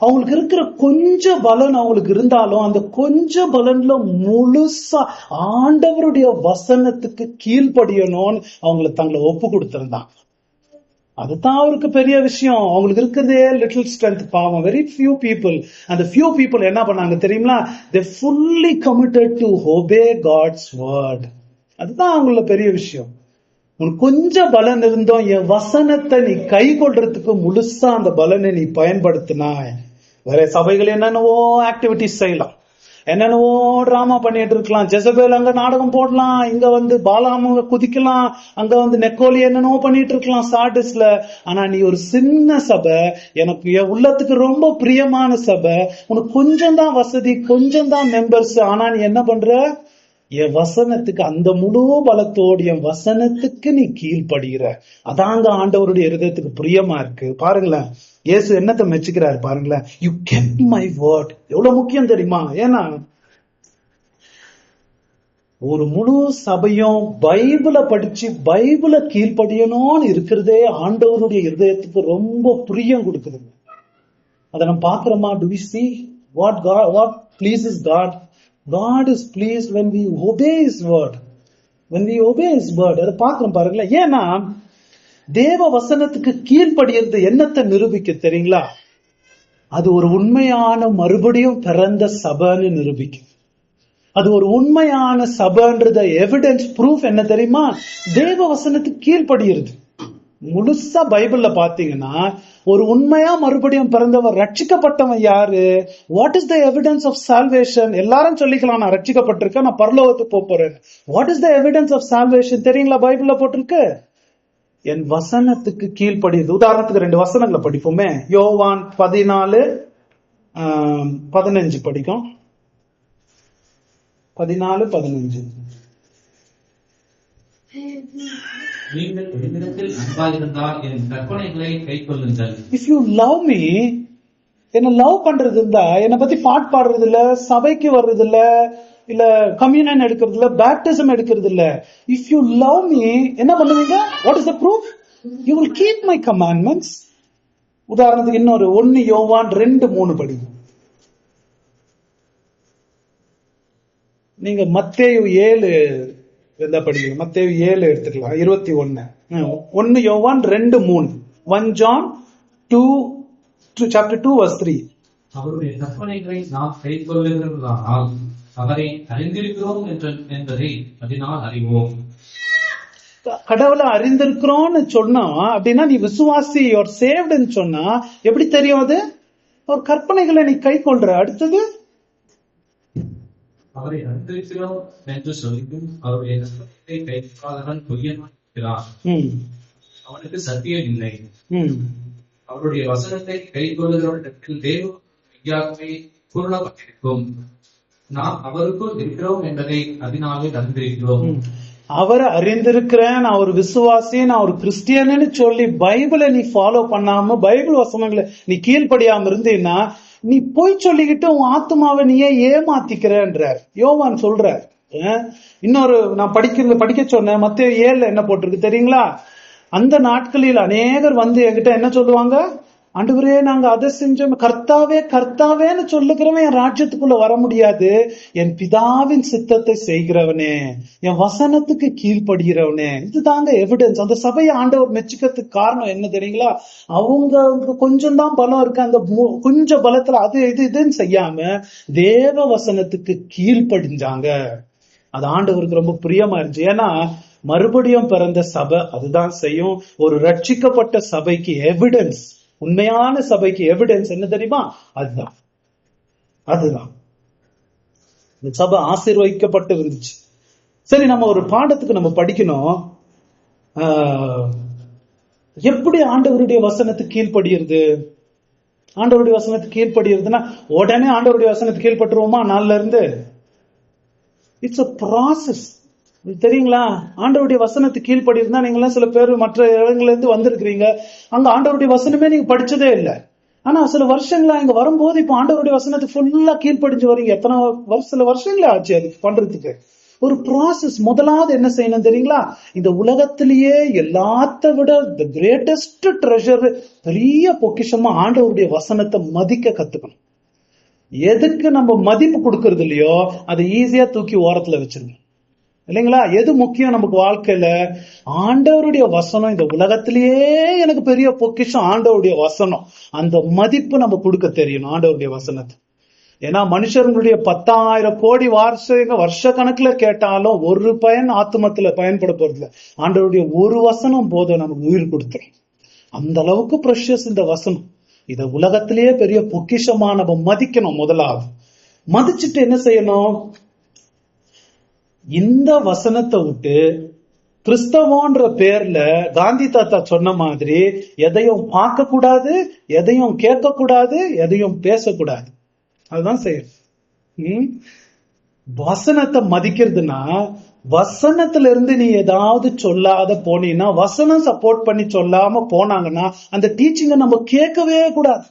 S1: அவங்களுக்கு இருக்கிற கொஞ்சம் பலன் அவங்களுக்கு இருந்தாலும் அந்த கொஞ்ச பலன்ல முழுசா ஆண்டவருடைய வசனத்துக்கு கீழ்ப்படியணும்னு அவங்களை தங்களை ஒப்பு கொடுத்திருந்தாங்க. அதுதான் அவருக்கு பெரிய விஷயம். அவங்களுக்கு இருக்கிறதே லிட்டில் ஸ்ட்ரென்த். பாவம், வெரி ஃபியூ பீப்புள். அந்த ஃபியூ பீப்புள் என்ன பண்ணாங்க தெரியுமா? they fully committed to obey God's word. அதுதான் அவங்கள பெரிய விஷயம். உனக்கு கொஞ்சம் பலன் இருந்தோம், என் வசனத்தை நீ கை கொள்றதுக்கு முழுசா அந்த பலனை நீ பயன்படுத்தினாய். வேற சபைகள் என்னென்னவோ ஆக்டிவிட்டிஸ் செய்யலாம், என்னென்னவோ டிராமா பண்ணிட்டு இருக்கலாம். ஜெசபேல் அங்க நாடகம் போடலாம், இங்க வந்து பாலாம குதிக்கலாம், அங்க வந்து நெக்கோலி என்னென்னவோ பண்ணிட்டு இருக்கலாம் சார்டிஸ்ல. ஆனா நீ ஒரு சின்ன சபை, எனக்கு என் உள்ளத்துக்கு ரொம்ப பிரியமான சபை, உனக்கு கொஞ்சம் தான் வசதி, கொஞ்சம் தான் மெம்பர்ஸ், ஆனா நீ என்ன பண்ற? என் வசனத்துக்கு அந்த முழு பலத்தோடு என் வசனத்துக்கு நீ கீழ்ப்படுகிற. அதாங்க ஆண்டவருடைய இருதயத்துக்கு பிரியமா இருக்கு. பாருங்களேன், இயேசு என்னத்தை மெச்சுக்கிறாரு பாருங்களேன். You kept my word. எவ்வளவு முக்கியம் தெரியுமா? ஏன்னா ஒரு முழு சபையும் பைபிளை படிச்சு பைபிளை கீழ்ப்படியணும்னு இருக்கிறதே ஆண்டவருடைய இருதயத்துக்கு ரொம்ப பிரியம் கொடுக்குதுங்க. அதை நம்ம பாக்குறோமா? Do we see what pleases God? God is pleased when we obey His word. When we obey His word, அதை பார்க்கிறோம் பாருங்களேன். ஏன்னா தேவ வசனத்துக்கு கீழ்ப்படியறது என்னத்தை நிரூபிக்க தெரியுங்களா? அது ஒரு உண்மையான மறுபடியும் பிறந்த சபைன்னு நிரூபிக்கும். அது ஒரு உண்மையான சபைன்றத எவிடன்ஸ் ப்ரூஃப் என்ன தெரியுமா? தேவ வசனத்துக்கு கீழ்ப்படுகிறது. முழுசா பைபிள்ல பாத்தீங்கன்னா ஒரு உண்மையா மறுபடியும் பிறந்தவர், ரட்சிக்கப்பட்டவன் யாரு? What is the evidence of salvation? எல்லாரும் சொல்லிக்கலாம், நான் ரட்சிக்கப்பட்டிருக்கேன், நான் பரலோகத்துக்கு போறேன். What is the evidence of salvation தெரியுங்களா? பைபிள்ல போட்டிருக்கு, என் வசனத்துக்கு கீழ்ப்படியுது. உதாரணத்துக்கு 2 வசனங்களை படிப்போமே. யோவான் 14:15 படிக்கும். 14:15.
S2: நீங்கள் என்னிடத்தில் அன்பாயிருந்தால் என் கற்பனைகளை கைக்கொள்ளுங்கள்.
S1: If you love me, என்ன லவ் பண்றது இருந்தா, என்னை பத்தி பாட்டு பாடுறது இல்ல, சபைக்கு வர்றது இல்ல கம்யூனியன் எடுக்கிறது இல்ல, பேப்டிசம் எடுக்கிறது இல்ல. If you love me, என்ன பண்ணுவீங்க? What is the proof? You will keep my commandments. உதாரணத்துக்கு இன்னொரு 1 யோவான் 2:3 படிங்க. நீங்க மத்தேயு 7 படிங்க. மத்தேயு 7 எடுத்துக்கலாம். 21. 1 யோவான் 2:3. 1 John 2 chapter 2 verse 3.
S2: அவருடைய கற்பனைகளை நாம் கைக்கொள்ளுகிறவர்களானால் அவரை அறிந்திருக்கிறோம் என்பதை அதனால் அறிவோம்.
S1: கடவுளை அறிந்திருக்கிறோம்னு சொன்னா அப்படின்னா நீ விசுவாசி, ஒரு சேவ்டுன்னு சொன்னா எப்படி தெரியும்? அது ஒரு கற்பனைகளை நீ கை கொள்ற. அடுத்தது
S2: அவரை அறிந்திருக்கிறோம் என்று சொல்லியும் அவருடைய கற்பனைகளை கைக்காதவன் பொய்யனாகிறான், அவனுக்கு சத்தியம் இல்லை. அவருடைய வசனத்தை கைக்கொள்ளுகிறவர்களுக்கு தேவ மெய்யாகவே பூர்ணப்பட்டிருக்கும். நாம் அவருக்குள் இருக்கிறோம் என்பதை அதனாலே அறிந்திருக்கிறோம்.
S1: அவரை அறிந்திருக்கிறேன், நான் ஒரு விசுவாசி, நான் ஒரு கிறிஸ்டியன்னு சொல்லி பைபிளை நீ ஃபாலோ பண்ணாம, பைபிள் வசனங்களை நீ கீழ்ப்படியாம இருந்தீன்னா நீ போய் சொல்லிக்கிட்டு உன் ஆத்மாவை நீயே ஏமாத்திக்கிறேன்றார் யோவான் சொல்றார். இன்னொரு நான் படிக்க சொன்னேன், மத்தேயு 7 என்ன போட்டிருக்கு தெரியுங்களா? அந்த நாட்களில் அநேகர் வந்து என்கிட்ட என்ன சொல்லுவாங்க? ஆண்டவரே, நாங்க அதை செஞ்சோம், கர்த்தாவே கர்த்தாவேன்னு சொல்லுகிறவன் என் ராஜ்யத்துக்குள்ள வர முடியாது. என் பிதாவின் சித்தத்தை செய்கிறவனே, என் வசனத்துக்கு கீழ்ப்படுகிறவனே. இதுதாங்க எவிடன்ஸ். அந்த சபையை ஆண்டவர் மெச்சுக்கிறதுக்கு காரணம் என்ன தெரியுங்களா? அவங்க கொஞ்சம் தான் பலம் இருக்கு, அந்த கொஞ்சம் பலத்துல அது இதுன்னு செய்யாம தேவ வசனத்துக்கு கீழ்ப்படிஞ்சாங்க. அது ஆண்டவருக்கு ரொம்ப பிரியமா இருந்துச்சு. ஏன்னா மறுபடியும் பிறந்த சபை அதுதான் செய்யும். ஒரு ரட்சிக்கப்பட்ட சபைக்கு எவிடன்ஸ், உண்மையான சபைக்கு எவிடன்ஸ் என்ன தெரியுமா? அதுதான் இந்த சபை ஆசீர்வதிக்கப்பட்டு இருந்துச்சு. சரி, நம்ம ஒரு பாடத்துக்கு நம்ம படிக்கணும். எப்படி ஆண்டவருடைய வசனத்துக்கு கீழ்ப்படுகிறது? ஆண்டவருடைய வசனத்துக்கு கீழ்ப்படுகிறதுனா உடனே ஆண்டவருடைய வசனத்துக்கு கீழ்பட்டுருவோமா? நாள்ல இருந்து இட்ஸ் a process. தெரியுங்களா? ஆண்டவருடைய வசனத்துக்கு கீழ்ப்படி இருந்தா, நீங்க எல்லாம் சில பேர் மற்ற இடங்கள்ல இருந்து வந்திருக்கிறீங்க, அங்க ஆண்டவருடைய வசனமே நீங்க படிச்சதே இல்லை. ஆனா சில வருஷங்களா இங்க வரும்போது இப்ப ஆண்டவருடைய வசனத்துக்கு ஃபுல்லா கீழ்ப்படிஞ்சு வரீங்க. எத்தனை சில வருஷங்களே ஆச்சு அது பண்றதுக்கு. ஒரு ப்ராசஸ். முதலாவது என்ன செய்யணும் தெரியுங்களா? இந்த உலகத்திலேயே எல்லாத்த விட தி கிரேட்டஸ்ட் ட்ரெஷர், பெரிய பொக்கிஷமா ஆண்டவருடைய வசனத்தை மதிக்க கத்துக்கணும். எதுக்கு நம்ம மதிப்பு கொடுக்கறது இல்லையோ அதை ஈஸியா தூக்கி ஓரத்துல வச்சிருங்க. இல்லைங்களா? எது முக்கியம் நமக்கு வாழ்க்கையில? ஆண்டவருடைய வசனம். இந்த உலகத்திலேயே எனக்கு பெரிய பொக்கிஷம் ஆண்டவருடைய வசனம். அந்த மதிப்பு நம்ம கொடுக்க தெரியணும் ஆண்டவருடைய வசனத்தை. ஏன்னா மனுஷர்களுடைய 10,000 கோடி வருஷ கணக்குல கேட்டாலும் ஒரு பயன் ஆத்துமத்துல பயன்பட போறதில்ல. ஆண்டவருடைய ஒரு வசனம் போதும் நமக்கு உயிர் கொடுத்துரும். அந்த அளவுக்கு ப்ரெஷியஸ் இந்த வசனம். இத உலகத்திலேயே பெரிய பொக்கிஷமா நம்ம மதிக்கணும். முதலாவது மதிச்சுட்டு என்ன செய்யணும்? இந்த வசனத்தை விட்டு கிறிஸ்தவன்ற பேர்ல காந்தி தாத்தா சொன்ன மாதிரி எதையும் பார்க்க கூடாது, எதையும் கேட்க கூடாது, எதையும் பேசக்கூடாது. அதுதான் செய்யணும். வசனத்தை மதிக்கிறதுனா, வசனத்துல இருந்து நீ ஏதாவது சொல்லாத போனீங்கன்னா, வசனம் சப்போர்ட் பண்ணி சொல்லாம போனாங்கன்னா அந்த டீச்சிங்கை நம்ம கேட்கவே கூடாது.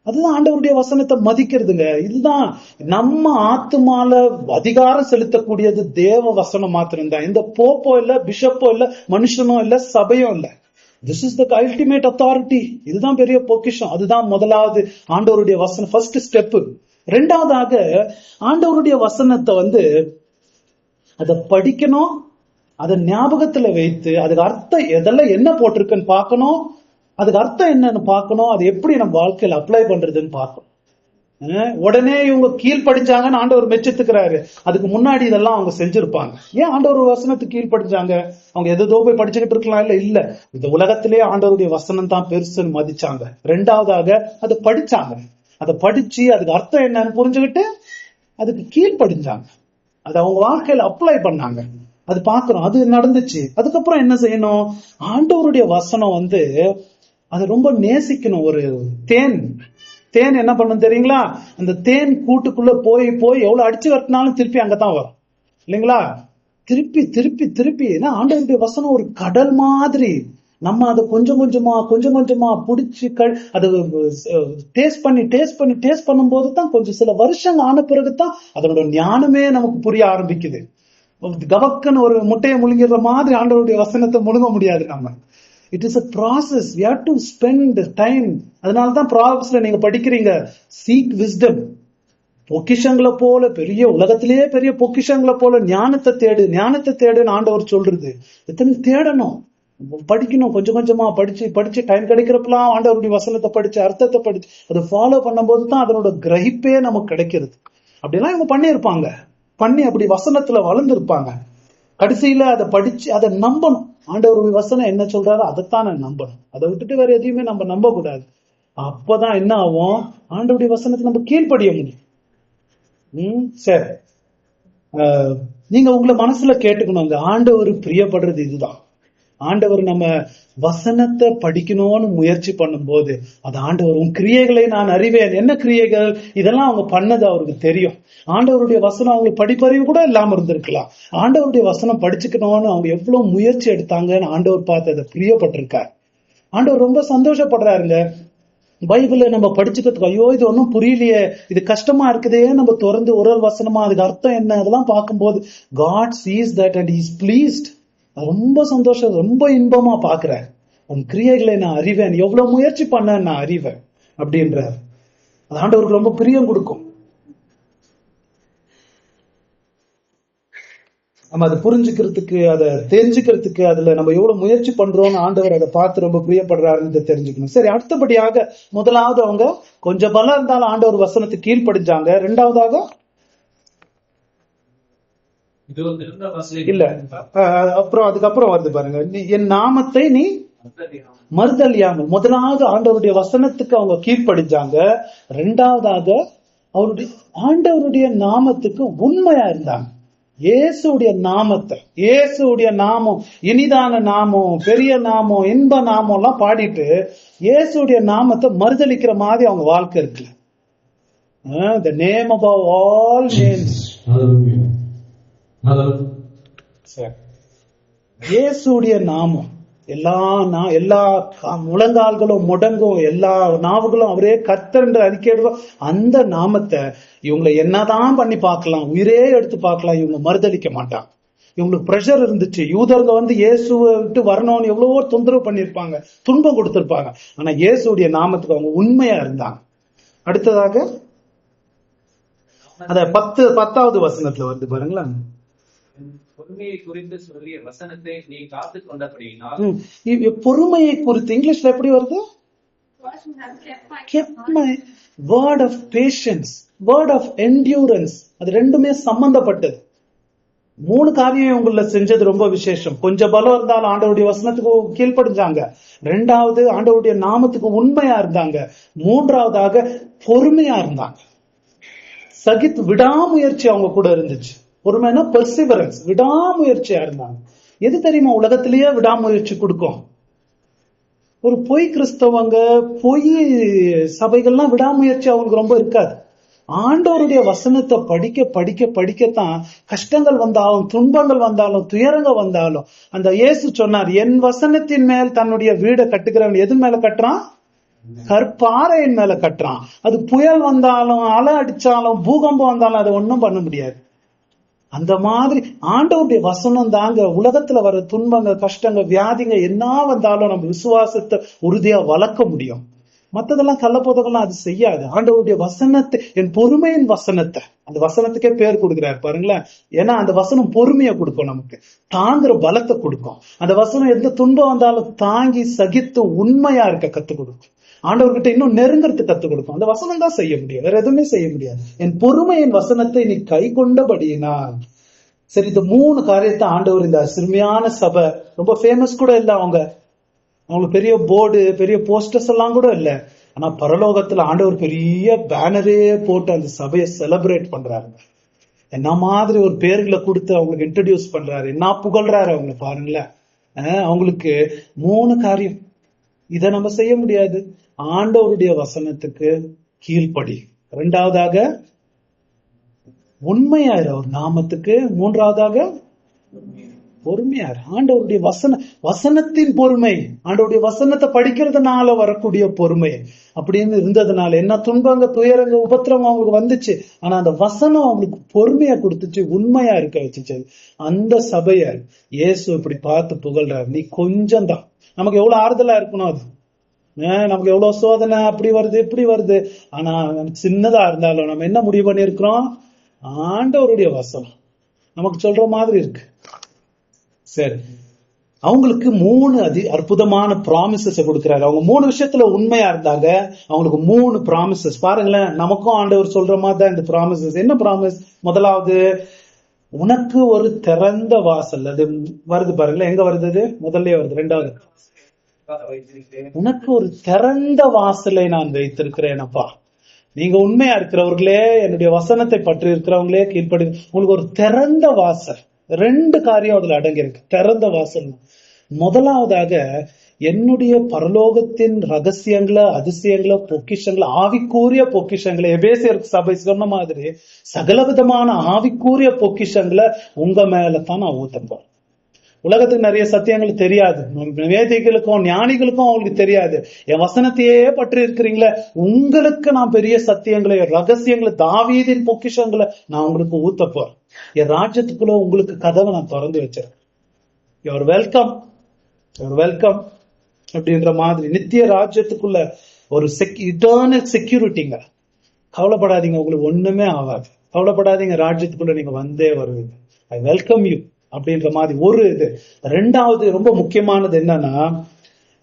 S1: அதுதான் ஆண்டவருடைய வசனத்தை மதிக்கிறதுங்க. இதுதான் நம்ம ஆத்துமால அதிகாரம் செலுத்தக்கூடியது. தேவ வசனம் மாத்திரம் தான். இந்த போப்போ இல்ல, பிஷப்போ இல்ல, மனுஷனோ இல்ல, சபையும் இல்ல. This is the ultimate authority. இதுதான் பெரிய பொக்கிஷம். அதுதான் முதலாவது ஆண்டவருடைய வசனம், ஃபர்ஸ்ட் ஸ்டெப். ரெண்டாவதாக ஆண்டவருடைய வசனத்தை அதை படிக்கணும், அதை ஞாபகத்துல வைத்து அதுக்கு அர்த்தம் எதெல்லாம் என்ன போட்டிருக்குன்னு பார்க்கணும், அதுக்கு அர்த்தம் என்னன்னு பார்க்கணும், அது எப்படி நம்ம வாழ்க்கையில அப்ளை பண்றதுன்னு பார்க்கணும். உடனே இவங்க கீழ்படிஞ்சாங்கன்னு ஆண்டவர் மெச்சத்துக்கிறாரு. அதுக்கு முன்னாடி இதெல்லாம் அவங்க செஞ்சிருப்பாங்க. ஏன் ஆண்டவர் வசனத்துக்கு கீழ்படிஞ்சாங்க? அவங்க எதோ போய் படிச்சுக்கிட்டு இருக்கலாம். இல்ல, இந்த உலகத்திலேயே ஆண்டவருடைய வசனம் தான் பெருசுன்னு மதிச்சாங்க. ரெண்டாவதாக அதை படிச்சாங்க. அதை படிச்சு அதுக்கு அர்த்தம் என்னன்னு புரிஞ்சுக்கிட்டு அதுக்கு கீழ்படிஞ்சாங்க. அதை அவங்க வாழ்க்கையில அப்ளை பண்ணாங்க. அது பாக்குறோம், அது நடந்துச்சு. அதுக்கப்புறம் என்ன செய்யணும்? ஆண்டவருடைய வசனம் அதை ரொம்ப நேசிக்கணும். ஒரு தேன் என்ன பண்ணும் தெரியுங்களா? அந்த தேன் கூட்டுக்குள்ள போய் போய் எவ்வளவு அடிச்சு வரட்டினாலும் திருப்பி அங்கதான் வரும். இல்லைங்களா? திருப்பி திருப்பி திருப்பி. ஏன்னா ஆண்டவருடைய வசனம் ஒரு கடல் மாதிரி. நம்ம அதை கொஞ்சம் கொஞ்சமா பிடிச்சி அது டேஸ்ட் பண்ணும் போது தான், கொஞ்சம் சில வருஷங்கள் ஆன பிறகுதான் அதனோட ஞானமே நமக்கு புரிய ஆரம்பிக்குது. கவக்கன்னு ஒரு முட்டையை முழுங்கிற மாதிரி ஆண்டவருடைய வசனத்தை முழுங்க முடியாது நம்ம. It is a process. we have to spend time. அதனாலதான் ப்ராவர்ப்ஸ்ல நீங்க படிக்கிறீங்க, seek wisdom. பொக்கிஷங்களை போல, பெரிய உலகத்திலேயே பெரிய பொக்கிஷங்களை போல ஞானத்தை தேடுன்னு ஆண்டவர் சொல்றது. எத்தனை தேடணும், படிக்கணும். கொஞ்சம் கொஞ்சமா படிச்சு டைம் கிடைக்கிறப்பெல்லாம் ஆண்டவருடைய வசனத்தை படிச்சு அர்த்தத்தை படிச்சு அதை ஃபாலோ பண்ணும்போது தான் அதனோட கிரகிப்பே நமக்கு கிடைக்கிறது. அப்படிலாம் இவங்க பண்ணியிருப்பாங்க. அப்படி வசனத்துல வளர்ந்துருப்பாங்க. கடைசியில அதை படிச்சு அதை நம்பணும். ஆண்டவருடைய வசனம் என்ன சொல்றாரோ அதைத்தான் நான் நம்பணும். அதை விட்டுட்டு வேற எதையுமே நம்ம நம்ப கூடாது. அப்பதான் என்ன ஆகும்? ஆண்டவருடைய வசனத்தை நம்ம கீழ்ப்படிய முடியும். சரி, நீங்க உங்களை மனசுல கேட்டுக்கணுங்க, ஆண்டவர் பிரியப்படுறது இதுதான். ஆண்டவர் நம்ம வசனத்தை படிக்கணும்னு முயற்சி பண்ணும் போது அது ஆண்டவர், உன் கிரியைகளை நான் அறிவேன். என்ன கிரியைகள்? இதெல்லாம் அவங்க பண்ணது அவருக்கு தெரியும். ஆண்டவருடைய வசனம் அவங்களுக்கு படிப்பறிவு கூட இல்லாம இருந்திருக்கலாம். ஆண்டவருடைய வசனம் படிச்சுக்கணும்னு அவங்க எவ்வளவு முயற்சி எடுத்தாங்கன்னு ஆண்டவர் பார்த்து அதை பிரியப்பட்டிருக்காரு. ஆண்டவர் ரொம்ப சந்தோஷப்படுறாருங்க. பைபிளை நம்ம படிச்சுக்கிறதுக்கு, ஐயோ இது ஒன்னும் புரியலையே, இது கஷ்டமா இருக்குதே, நம்ம திறந்து ஒரு வசனமா அதுக்கு அர்த்தம் என்ன அதெல்லாம் பார்க்கும்போது God sees that and he is pleased. ரொம்ப சந்தோஷம், ரொம்ப இன்பமா பாக்குறேன். உன் கிரியைகளை நான் அறிவேன், எவ்வளவு முயற்சி பண்ண நான் அறிவேன் அப்படின்றார். அது ஆண்டவருக்கு ரொம்ப பிரியம் கொடுக்கும். நம்ம அதை புரிஞ்சுக்கிறதுக்கு, அதை தெரிஞ்சுக்கிறதுக்கு, அதுல நம்ம எவ்வளவு முயற்சி பண்றோம்னு ஆண்டவர் அதை பார்த்து ரொம்ப பிரியப்படுறாருன்னு தெரிஞ்சுக்கணும். சரி, அடுத்தபடியாக முதலாவது அவங்க கொஞ்சம் பலம் இருந்தாலும் ஆண்டவர் வசனத்துக்கு கீழ்ப்படிஞ்சாங்க. ரெண்டாவதாக இல்ல, அப்புறம் அதுக்கப்புறம் வருது பாருங்க, என் நாமத்தை நீ மறுதலியாமல். முதலாவது ஆண்டவருடைய வசனத்துக்கு அவங்க கீழ்ப்படிஞ்சாங்க. ரெண்டாவதாக ஆண்டவருடைய நாமத்துக்கு உண்மையா இருந்தாங்க. இயேசுடைய நாமம், இனிதான நாமம், பெரிய நாமம், இன்ப நாமம் எல்லாம் பாடிட்டு இயேசுடைய நாமத்தை மறுதலிக்கிற மாதிரி அவங்க வாழ்க்கை இருக்குல்ல. The name above all names. இயேசுடைய நாமம் எல்லா முழங்கால்களும் முடங்கும், எல்லா நாவுகளும் அவரே கர்த்தர் என்று அறிக்கையிடுவோம். அந்த நாமத்தை இவங்களை என்னதான் பண்ணி பார்க்கலாம், உயிரே எடுத்து பார்க்கலாம், இவங்க மறுதளிக்க மாட்டாங்க. இவங்களுக்கு பிரஷர் இருந்துச்சு. யூதர்க இயேசுவை விட்டு வரணும்னு எவ்வளவோ தொந்தரவு பண்ணிருப்பாங்க, துன்பம் கொடுத்திருப்பாங்க. ஆனா இயேசுடைய நாமத்துக்கு அவங்க உண்மையா இருந்தாங்க. அடுத்ததாக அத 10வது வசனத்துல வருது பாருங்களேன்.
S2: பொறுமையை குறித்து சொல்லிய வசனத்தை நீ காத்து கொண்டபடியினால்.
S1: பொறுமையை குறித்து இங்கிலீஷ்ல எப்படி வருது? kept my word of patience, word of endurance. அது ரெண்டுமே சம்பந்தப்பட்டது. 3 காரியம் உங்கள செஞ்சது ரொம்ப விசேஷம். கொஞ்சம் பலம் இருந்தாலும் ஆண்டவருடைய வசனத்துக்கு கீழ்ப்படிஞ்சாங்க. 2வது ஆண்டவருடைய நாமத்துக்கு உண்மையா இருந்தாங்க. 3வதாக பொறுமையா இருந்தாங்க. விடாமுயற்சி அவங்க கூட இருந்துச்சு. பொறுமைனா பெர்சிவரன்ஸ், விடாமுயற்சியா இருந்தாங்க. எது தெரியுமா உலகத்திலேயே விடாமுயற்சி கொடுக்கும்? ஒரு பொய் கிறிஸ்தவங்க, பொய் சபைகள்லாம் விடாமுயற்சி அவங்களுக்கு ரொம்ப இருக்காது. ஆண்டவருடைய வசனத்தை படிக்க படிக்க படிக்கத்தான் கஷ்டங்கள் வந்தாலும், துன்பங்கள் வந்தாலும், துயரங்கள் வந்தாலும், அந்த இயேசு சொன்னார், என் வசனத்தின் மேல் தன்னுடைய வீடை கட்டுகிறவன் எது மேல கட்டுறான்? கற்பாறையின் மேல கட்டுறான். அது புயல் வந்தாலும், அலை அடிச்சாலும், பூகம்பம் வந்தாலும் அதை ஒன்னும் பண்ண முடியாது. அந்த மாதிரி ஆண்டவருடைய வசனம் தாங்க உலகத்துல வர துன்பங்கள், கஷ்டங்கள், வியாதிங்க என்ன வந்தாலும் நம்ம விசுவாசத்தை உறுதியா வளர்க்க முடியும். மத்ததெல்லாம் கள்ளப்போதெல்லாம் அது செய்யாது. ஆண்டவருடைய வசனத்தை, என் பொறுமையின் வசனத்தை, அந்த வசனத்துக்கே பேர் கொடுக்கிறார் பாருங்களேன். ஏன்னா அந்த வசனம் பொறுமையை கொடுக்கும், நமக்கு தாங்குற பலத்தை கொடுக்கும். அந்த வசனம் எந்த துன்பம் வந்தாலும் தாங்கி சகித்து உண்மையா இருக்க கத்துக் கொடுக்கும். ஆண்டவர்கிட்ட இன்னும் நெருங்கிறதுக்கு கத்துக் கொடுக்கும். அந்த வசனம் தான் செய்ய முடியும், வேற எதுவுமே செய்ய முடியாது. என் பொறுமையின் வசனத்தை நீ கை கொண்டபடியினால். சரி, இந்த 3 காரியத்தை ஆண்டவர் இந்த சிறுமியான சபை, ரொம்ப ஃபேமஸ் கூட இல்ல அவங்களுக்கு பெரிய போர்டு, பெரிய போஸ்டர்ஸ் எல்லாம் கூட இல்ல. ஆனா பரலோகத்துல ஆண்டவர் பெரிய பேனரே போட்டு அந்த சபையை செலிப்ரேட் பண்றாரு. என்ன மாதிரி ஒரு பேர்களை கொடுத்து அவங்களுக்கு இன்ட்ரடியூஸ் பண்றாரு, என்ன புகழ்றாரு அவங்க பாருங்களேன். அவங்களுக்கு 3 காரியம். இதை நம்ம செய்ய முடியாது. ஆண்டவருடைய வசனத்துக்கு கீழ்ப்படி. 2வதாக உண்மையாரு அவர் நாமத்துக்கு. 3வதாக பொறுமையாரு. ஆண்டவருடைய வசனத்தின் பொறுமை, ஆண்டவருடைய வசனத்தை படிக்கிறதுனால வரக்கூடிய பொறுமை அப்படின்னு இருந்ததுனால என்ன துன்பங்க, துயரங்க, உபத்திரவம் அவங்களுக்கு வந்துச்சு. ஆனா அந்த வசனம் அவங்களுக்கு பொறுமையா கொடுத்துச்சு, உண்மையா இருக்க வச்சுச்சு. அந்த சபைய இயேசு இப்படி பார்த்து புகழ்றாரு. நீ கொஞ்சம் தான், நமக்கு எவ்வளவு ஆறுதலா இருக்கணும். அது நமக்கு எவ்வளவு சோதனை அப்படி வருது இப்படி வருது. ஆனா சின்னதா இருந்தாலும் நம்ம என்ன முடிவு பண்ணிருக்கிறோம்? ஆண்டவருடைய வசனம் நமக்கு சொல்ற மாதிரி இருக்கு. சரி, அவங்களுக்கு 3 அற்புதமான ப்ராமிசஸ் கொடுக்கிறாரு. அவங்க 3 விஷயத்துல உண்மையா இருந்தாங்க. அவங்களுக்கு 3 ப்ராமிசஸ் பாருங்களேன். நமக்கும் ஆண்டவர் சொல்ற மாதிரி தான் இந்த ப்ராமிசஸ். என்ன ப்ராமிஸ்? முதலாவது, உனக்கு ஒரு திறந்த வாசல். அது வருது பாருங்களேன், எங்க வருது? அது முதல்ல வருது. 2வது, உனக்கு ஒரு திறந்த வாசலை நான் வைத்திருக்கிறேனப்பா. நீங்க உண்மையா இருக்கிறவர்களே, என்னுடைய வசனத்தை பற்றி இருக்கிறவங்களே கீழ்ப்படி, உங்களுக்கு ஒரு திறந்த வாசல். 2 காரியம் அதுல அடங்கி இருக்கு. திறந்த வாசல். முதலாவதாக, என்னுடைய பரலோகத்தின் ரகசியங்களை, அதிசயங்களை, பொக்கிஷங்களை, ஆவிக்கூறிய பொக்கிஷங்களை, எபேசியர் சபை சொன்ன மாதிரி சகலவிதமான ஆவிக்கூறிய பொக்கிஷங்களை உங்க மேலதான் நான் ஊத்தப்போம். உலகத்துக்கு நிறைய சத்தியங்கள் தெரியாது, வேதிகளுக்கும் ஞானிகளுக்கும் அவங்களுக்கு தெரியாது. என் வசனத்தையே பற்றி இருக்கிறீங்களே, உங்களுக்கு நான் பெரிய சத்தியங்களை, ரகசியங்களை, தாவீதின் பொக்கிஷங்களை நான் உங்களுக்கு ஊத்தப்போறேன். என் ராஜ்யத்துக்குள்ள உங்களுக்கு கதவை நான் திறந்து வச்சிருக்கேன். யுவர் வெல்கம், யுவர் வெல்கம் அப்படின்ற மாதிரி நித்திய ராஜ்யத்துக்குள்ள ஒரு இட்டர்னல் செக்யூரிட்டிங்க. கவலைப்படாதீங்க, உங்களுக்கு ஒண்ணுமே ஆகாது. கவலைப்படாதீங்க, ராஜ்யத்துக்குள்ள நீங்க வந்தே வருவீங்க. ஐ வெல்கம் யூ அப்படின்ற மாதிரி ஒரு இது. 2வது ரொம்ப முக்கியமானது என்னன்னா,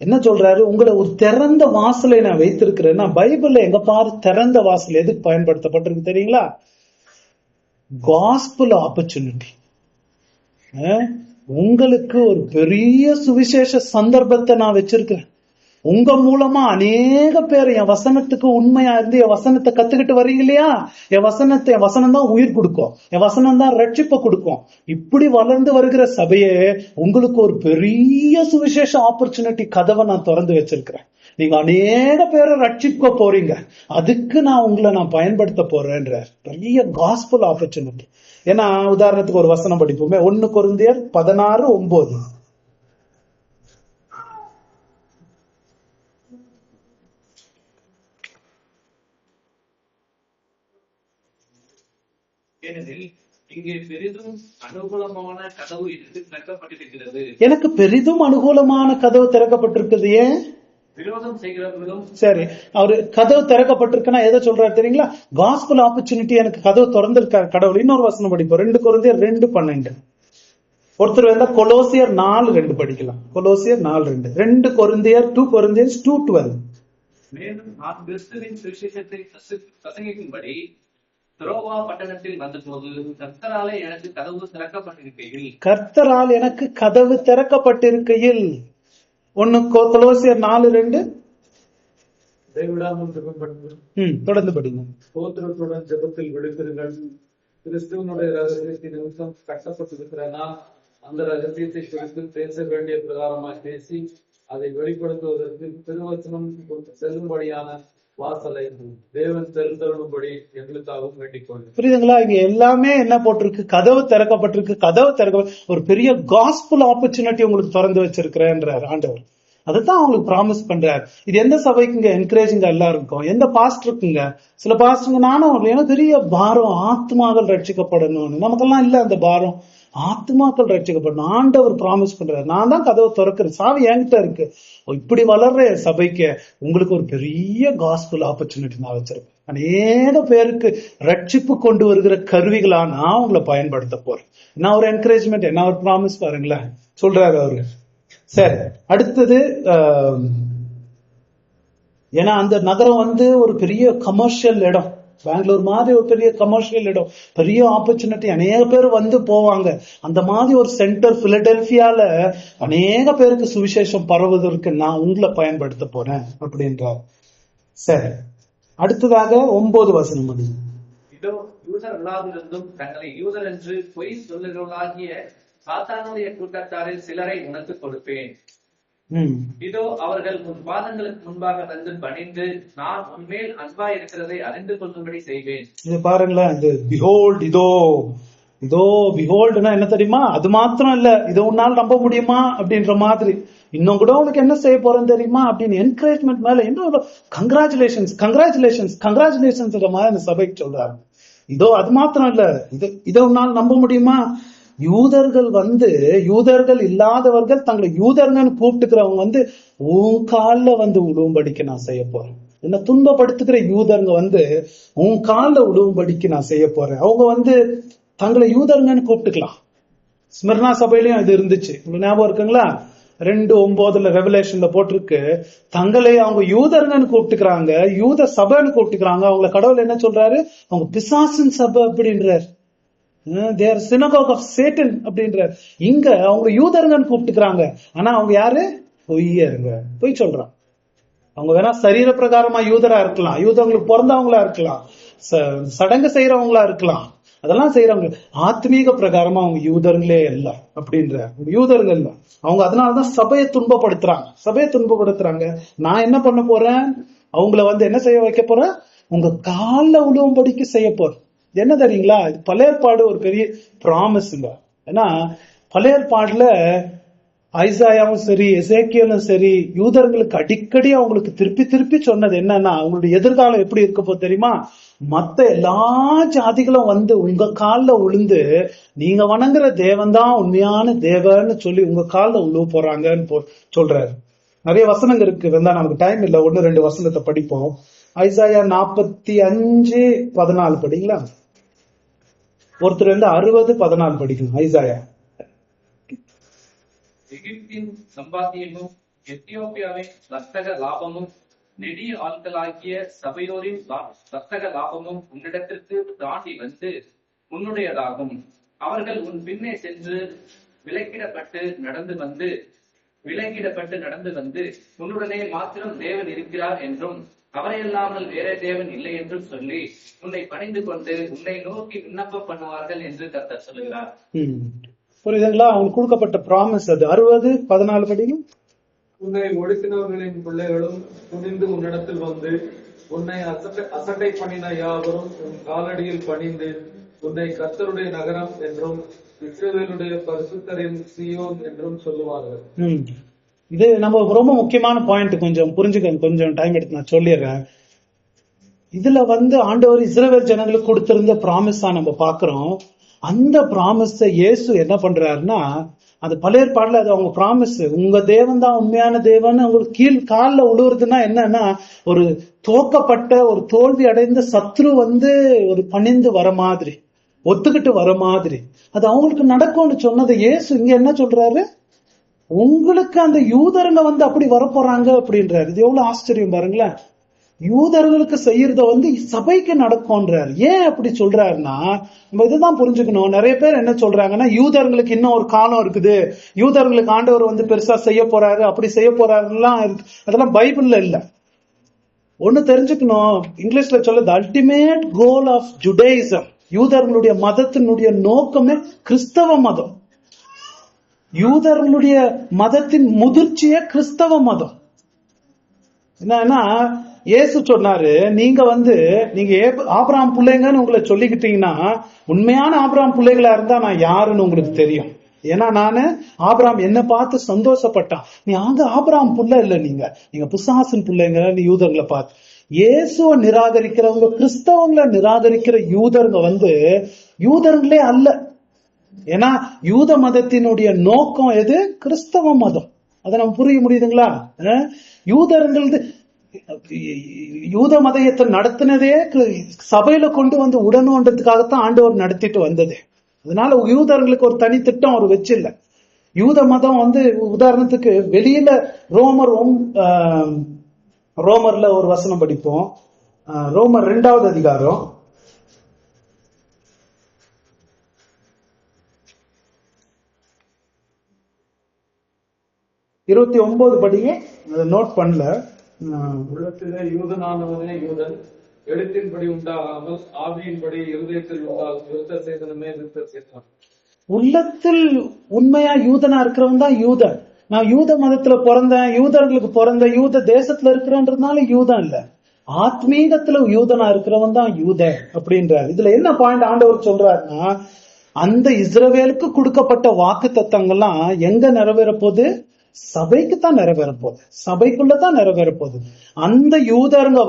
S1: என்ன சொல்றாரு? உங்களை ஒரு திறந்த வாசலை நான் வைத்திருக்கிறேன்னா, பைபிள்ல எங்க பாரு திறந்த வாசல் எதுக்கு பயன்படுத்தப்பட்டிருக்கு தெரியுங்களா? Gospel opportunity. உங்களுக்கு ஒரு பெரிய சுவிசேஷ சந்தர்ப்பத்தை நான் வச்சிருக்கிறேன். உங்க மூலமா அநேக பேர் என் வசனத்துக்கு உண்மையா இருந்து என் வசனத்தை கத்துக்கிட்டு வர்றீங்க இல்லையா? என் வசனம் தான் உயிர் கொடுக்கும், என் வசனம் தான் ரட்சிப்பை கொடுக்கும். இப்படி வளர்ந்து வருகிற சபையே, உங்களுக்கு ஒரு பெரிய சுவிசேஷ ஆப்பர்ச்சுனிட்டி கதவை நான் திறந்து வச்சிருக்கிறேன். நீங்க அநேக பேரை ரட்சிக்க போறீங்க, அதுக்கு நான் உங்களை நான் பயன்படுத்த போறேன்ற பெரிய காஸ்பல் ஆப்பர்ச்சுனிட்டி. ஏன்னா உதாரணத்துக்கு ஒரு வசனம் படிப்போமே, 1 கொரிந்தியர் 16:9.
S2: ஏனெனில் இங்கே பெரிதும் அனுகூலமான கதவு இருந்து திறக்கப்பட்டிருக்கிறது.
S1: எனக்கு பெரிதும் அனுகூலமான கதவு திறக்கப்பட்டிருக்குது. ஏன்?
S2: விரோதம் செய்கிறவர்களும்
S1: சரி, அவரு கதவு திறக்கப்பட்டிருக்குன்னா எதை சொல்றாரு தெரியுங்களா? காஸ்பல் ஆப்பர்ச்சுனிட்டி எனக்கு கதவு திறந்திருக்காரு கடவுள். இன்னொரு வசனம் படிப்போம், 2 கொரிந்தியர் 2:12. ஒருத்தர் வேண்டா கொலோசியர் 4:2 படிக்கலாம். கொலோசியர் 4:2, 2 கொரிந்தியர் 2 கொரிந்தியர்ஸ் 2:12.
S2: மேலும் நான் கிறிஸ்துவின் சுவிசேஷத்தை பிரசங்கிக்கும்படி துரோவா பட்டணத்தில் வந்தபோது கர்த்தராலே எனக்கு கதவு திறக்கப்பட்டிருக்கையில்
S1: கர்த்தரால் எனக்கு கதவு திறக்கப்பட்டிருக்கையில் 1 கொலோசியர் 4:2.
S3: இடைவிடாமல் ஜெபம் பண்ணுங்கள்.
S1: தொடர்ந்து படிங்க.
S3: ஸ்தோத்திரத்துடன் ஜெபத்தில் விழித்திருங்கள். கிறிஸ்துவனுடைய ரகசியத்தை நிமித்தம் கட்டப்பட்டிருக்கிற நான் அந்த ரகசியத்தை குறித்து பேச வேண்டிய பிரகாரமாய் பேசி அதை வெளிப்படுத்துவதற்கு திருவசனம் செல்லும்படியான வாசலை தேவன் தெரிந்தருளும்படி எங்களுக்காகவும் வேண்டிக் கொள்ளும்.
S1: புரியுதுங்களா? இங்க எல்லாமே என்ன போட்டிருக்கு? கதவு திறக்கப்பட்டிருக்கு. கதவு திறக்க ஒரு பெரிய காஸ்பல் ஆப்பர்ச்சுனிட்டி உங்களுக்கு திறந்து வச்சிருக்கிறேன்றார் ஆண்டவர். அதுதான் அவங்களுக்கு ப்ராமிஸ் பண்றாரு. இது எந்த சபைக்குங்க என்கரேஜிங்கா எல்லாருக்கும்? எந்த பாஸ்டருக்குங்க? சில பாஸ்டருங்க நானும் ஏன்னா பெரிய பாரம் ஆத்மாக்கள் ரட்சிக்கப்படணும். நமக்கெல்லாம் இல்ல அந்த பாரம். ஆத்மாக்கள் ரட்சிக்கப்படணும். ஆண்டவர் ப்ராமிஸ் பண்றாரு, நான் தான் கதவை திறக்கிறேன், சாவி என்கிட்ட இருக்கு. இப்படி வளர்ற சபைக்கு உங்களுக்கு ஒரு பெரிய காஸ்பல் ஆப்பர்ச்சுனிட்டி நான் வச்சிருக்கேன். அநேக பேருக்கு ரட்சிப்பு கொண்டு வருகிற கருவிகளா நான் உங்களை பயன்படுத்த போறேன். என்ன ஒரு என்கரேஜ்மெண்ட், என்ன ஒரு ப்ராமிஸ் பாருங்களேன் சொல்றாரு அவரு. சரி, அடுத்தது ஏன்னா அந்த நகரம் ஒரு பெரிய கமர்ஷியல் இடம். பெங்களூர் மாதிரி ஒரு பெரிய கமர்ஷியல் இடம், பெரிய ஆப்பர்ச்சுனிட்டி, அநேக பேர் போவாங்க. அந்த மாதிரி ஒரு சென்டர் பிலடெல்பியால அநேக பேருக்கு சுவிசேஷம் பரவுவதற்கு நான் உங்களை பயன்படுத்த போறேன் அப்படின்றார். சரி, அடுத்ததாக 9 வசனம்.
S2: இதோ யூதர் அல்லாதிருந்தும் தங்களை யூதர் என்று பொய் சொல்லுகிறவர்களாகிய சாத்தானுடைய கூட்டத்தாரில் சிலரை உனக்கு கொடுப்பேன். இதோ அவர்கள் உன் பாதங்களுக்கு முன்பாக வந்து பணிந்து நான் உன்மேல் அன்பா இருக்கிறதை அறிந்து கொள்ளும்படி செய்வேன்.
S1: இது பாருங்களேன், இந்த பிஹோல்ட், இதோ இதோ பிஹோல்டுனா என்ன தெரியுமா? அது மாத்திரம் இல்ல, இதை உன்னால் நம்ப முடியுமா அப்படின்ற மாதிரி இன்னும் கூட உனக்கு என்ன செய்ய போறேன்னு தெரியுமா அப்படின்னு என்கரேஜ்மெண்ட் மேல இன்னும் கங்க்ராச்சுலேஷன்ஸ் கங்க்ராச்சுலேஷன்ஸ் கங்க்ராச்சுலேஷன்ஸ் மாதிரி அந்த சபைக்கு சொல்றாரு. இதோ அது மாத்திரம் இல்ல, இதை உன்னால் நம்ப முடியுமா? யூதர்கள் யூதர்கள் இல்லாதவர்கள் தங்களை யூதர்கள் கூப்பிட்டுக்கிறவங்க உன் காலில் உழுவும்படிக்கு நான் செய்ய போறேன். என்ன துன்பப்படுத்துகிற யூதருங்க உன் காலில் உழுவும்படிக்கு நான் செய்ய போறேன். அவங்க தங்களை யூதர்ங்கன்னு கூப்பிட்டுக்கலாம். ஸ்மிர்னா சபையிலயும் இது இருந்துச்சு, ஞாபகம் இருக்குங்களா? 2:9 ரெவலேஷன்ல போட்டிருக்கு, தங்களை அவங்க யூதர்ங்கன்னு கூப்பிட்டுக்கிறாங்க, யூத சபைன்னு கூப்பிட்டுக்கிறாங்க. அவங்கள கடவுள் என்ன சொல்றாரு? அவங்க பிசாசின் சபை அப்படின்றார். they are synagogue of Satan அப்படின்றார். இங்க அவங்க யூதர்ங்கன்னு கூப்பிட்டுக்கிறாங்க, ஆனா அவங்க யாரு? பொய்யருங்க, பொய் சொல்றாங்க. அவங்க வேணா சரீர பிரகாரமா யூதரா இருக்கலாம், யூதங்களுக்கு பிறந்தவங்களா இருக்கலாம், சடங்கு செய்யறவங்களா இருக்கலாம், அதெல்லாம் செய்யறவங்க. ஆத்மீக பிரகாரமா அவங்க யூதர்களே இல்ல அப்படின்ற யூதர்கள் இல்ல அவங்க. அதனாலதான் சபையை துன்பப்படுத்துறாங்க. நான் என்ன பண்ண போறேன்? அவங்கள என்ன செய்ய வைக்க போறேன்? உங்க காலில் உழுவும்படிக்கு செய்ய போறேன். என்ன தெரியுங்களா? இது பழையற்பாடு ஒரு பெரிய ப்ராமிஸ்ங்க. ஏன்னா பழையற்பாடுல ஐசாயாவும் சரி எசேக்கியலும் சரி யூதர்களுக்கு அடிக்கடி அவங்களுக்கு திருப்பி சொன்னது என்னன்னா, அவங்களுடைய எதிர்காலம் எப்படி இருக்க போது தெரியுமா? மத்த எல்லா ஜாதிகளும் உங்க காலில் விழுந்து நீங்க வணங்குற தேவன் தான் உண்மையான தேவன்னு சொல்லி உங்க காலில் உழுவ போறாங்கன்னு சொல்றாரு. நிறைய வசனங்கள் இருக்கு, வந்தா நமக்கு டைம் இல்ல, 1-2 வசனத்தை படிப்போம். ஐசாயா 45:14 படிங்களா? ஒருத்தர் 60:14 படிக்கணும். ஐசாயா.
S2: எகிப்தின் சம்பாத்தியமும் எத்தியோப்பியாவின் வர்த்தக லாபமும் நெடிய ஆட்களாகிய சபையோரின் வர்த்தக லாபமும் உன்னிடத்திற்கு தாண்டி உன்னுடையதாகும். அவர்கள் உன் பின்னே சென்று விலக்கிடப்பட்டு நடந்து வந்து உன்னுடனே மாத்திரம் தேவன் இருக்கிறார் என்றும் அவரையல்லாமல் வேற தேவன் இல்லை என்றும் சொல்லி உன்னை பணிந்து கொண்டு உன்னை நோக்கி விண்ணப்பம் பண்ணுவார்கள் என்று கர்த்தர் சொல்லுகிறார்.
S1: புரியுதுங்களா? அவங்களுக்கு கொடுக்கப்பட்ட ப்ராமிஸ் அது. 60:14 படிங்க.
S3: உன்னை ஒடுக்கினவர்களின் பிள்ளைகளும் துணிந்து உன்னிடத்தில் வந்து உன்னை அசட்டை பண்ணின யாவரும் உன் காலடியில் பணிந்து உன்னை கர்த்தருடைய நகரம் என்றும் இஸ்ரவேலுடைய பரிசுத்தரின் சீயோன் என்றும் சொல்லுவார்கள். இது நம்ம ரொம்ப முக்கியமான பாயிண்ட், கொஞ்சம் புரிஞ்சுக்க, கொஞ்சம் டைம் எடுத்து நான் சொல்லிடுறேன்.
S1: இதுல ஆண்டவர் இஸ்ரவேல் ஜனங்களுக்கு கொடுத்திருந்த ப்ராமிஸா நம்ம பாக்குறோம். அந்த ப்ராமிஸ இயேசு என்ன பண்றாருன்னா, அது பழைய ஏற்பாடுல அது அவங்க ப்ராமிஸ், உங்க தேவன் தான் உண்மையான தேவன் உங்களுக்கு கீழ் காலில் உழுவுறதுன்னா என்னன்னா, ஒரு தோக்கப்பட்ட ஒரு தோல்வி அடைந்த சத்ரு ஒரு பணிந்து வர மாதிரி, ஒத்துக்கிட்டு வர மாதிரி அது அவங்களுக்கு நடக்கும்னு சொன்னது இயேசு இங்க என்ன சொல்றாரு, உங்களுக்கு அந்த யூதருங்க அப்படி வரப்போறாங்க அப்படின்றாரு. இது எவ்வளவு ஆச்சரியம் பாருங்களேன். யூதர்களுக்கு செய்யறத சபைக்கு நடக்கும்ன்றார். ஏன் அப்படி சொல்றாருன்னா, நம்ம இதுதான் புரிஞ்சுக்கணும். நிறைய பேர் என்ன சொல்றாங்கன்னா, யூதர்களுக்கு இன்னும் ஒரு காலம் இருக்குது, யூதர்களுக்கு ஆண்டவர் பெருசா செய்ய போறாரு, அப்படி செய்ய போறாருலாம் இருக்கு. அதெல்லாம் பைபிள்ல இல்ல. ஒண்ணு தெரிஞ்சுக்கணும், இங்கிலீஷ்ல சொல்ல அல்டிமேட் கோல் ஆஃப் ஜுடைசம், யூதர்களுடைய மதத்தினுடைய நோக்கமே கிறிஸ்தவ மதம். யூதர்களுடைய மதத்தின் முதிர்ச்சியே கிறிஸ்தவ மதம். என்னன்னா இயேசு சொன்னாரு, நீங்க நீங்க ஆபிரகாம் பிள்ளைங்கன்னு உங்களை சொல்லிக்கிட்டீங்கன்னா, உண்மையான ஆபிரகாம் பிள்ளைகளா இருந்தா நான் யாருன்னு உங்களுக்கு தெரியும். ஏன்னா நானு ஆபிரகாம் என்ன பார்த்து சந்தோஷப்பட்டான். நீங்க ஆபிரகாம் புள்ள இல்ல, நீங்க பிசாசின் பிள்ளைங்க யூதர்களை பார்த்து. இயேசுவை நிராகரிக்கிறவங்க, கிறிஸ்தவங்களை நிராகரிக்கிற யூதர்ங்க யூதர்களே அல்ல. ஏன்னா யூத மதத்தினுடைய நோக்கம் எது? கிறிஸ்தவ மதம். அதை நம்ம புரிய முடியுதுங்களா? யூதர்களது யூத மதத்தை நடத்தினதே சபையில கொண்டு உடனுன்றதுக்காகத்தான் ஆண்டவர் நடத்திட்டு வந்தது. அதனால யூதர்களுக்கு ஒரு தனி திட்டம் அவர் வச்சில்ல. யூத மதம் உதாரணத்துக்கு வெளியில ரோமர்ல ஒரு வசனம் படிப்போம். ரோமர் 2வது அதிகாரம் 29 படிங்க. அதை நோட் பண்ணல.
S3: உள்ளத்திலே யூதனானவனே யூதன், எழுத்தின்படி உண்டாகாமல் ஆவியின்படி இருதயத்தில் உண்டாகும் விருத்த சேதனமே விருத்த சேதனம்.
S1: உள்ளத்தில் உண்மையா யூதனா இருக்கிறவன் தான் யூதன். நான் யூத மதத்துல பிறந்தேன், யூதர்களுக்கு பிறந்த யூத தேசத்துல இருக்கிறன்றதுனால யூதன் இல்ல, ஆத்மீகத்துல யூதனா இருக்கிறவன் தான் யூதன் அப்படின்றார். இதுல என்ன பாயிண்ட் ஆண்டவர் சொல்றாருன்னா, அந்த இஸ்ரவேலுக்கு கொடுக்கப்பட்ட வாக்கு தத்தங்கள்லாம் எங்க நிறைவேற போகுது? சபைக்கு தான் நிறைவேற போகுது, சபைக்குள்ளதான் நிறைவேற போகுது. அந்த யூதருங்க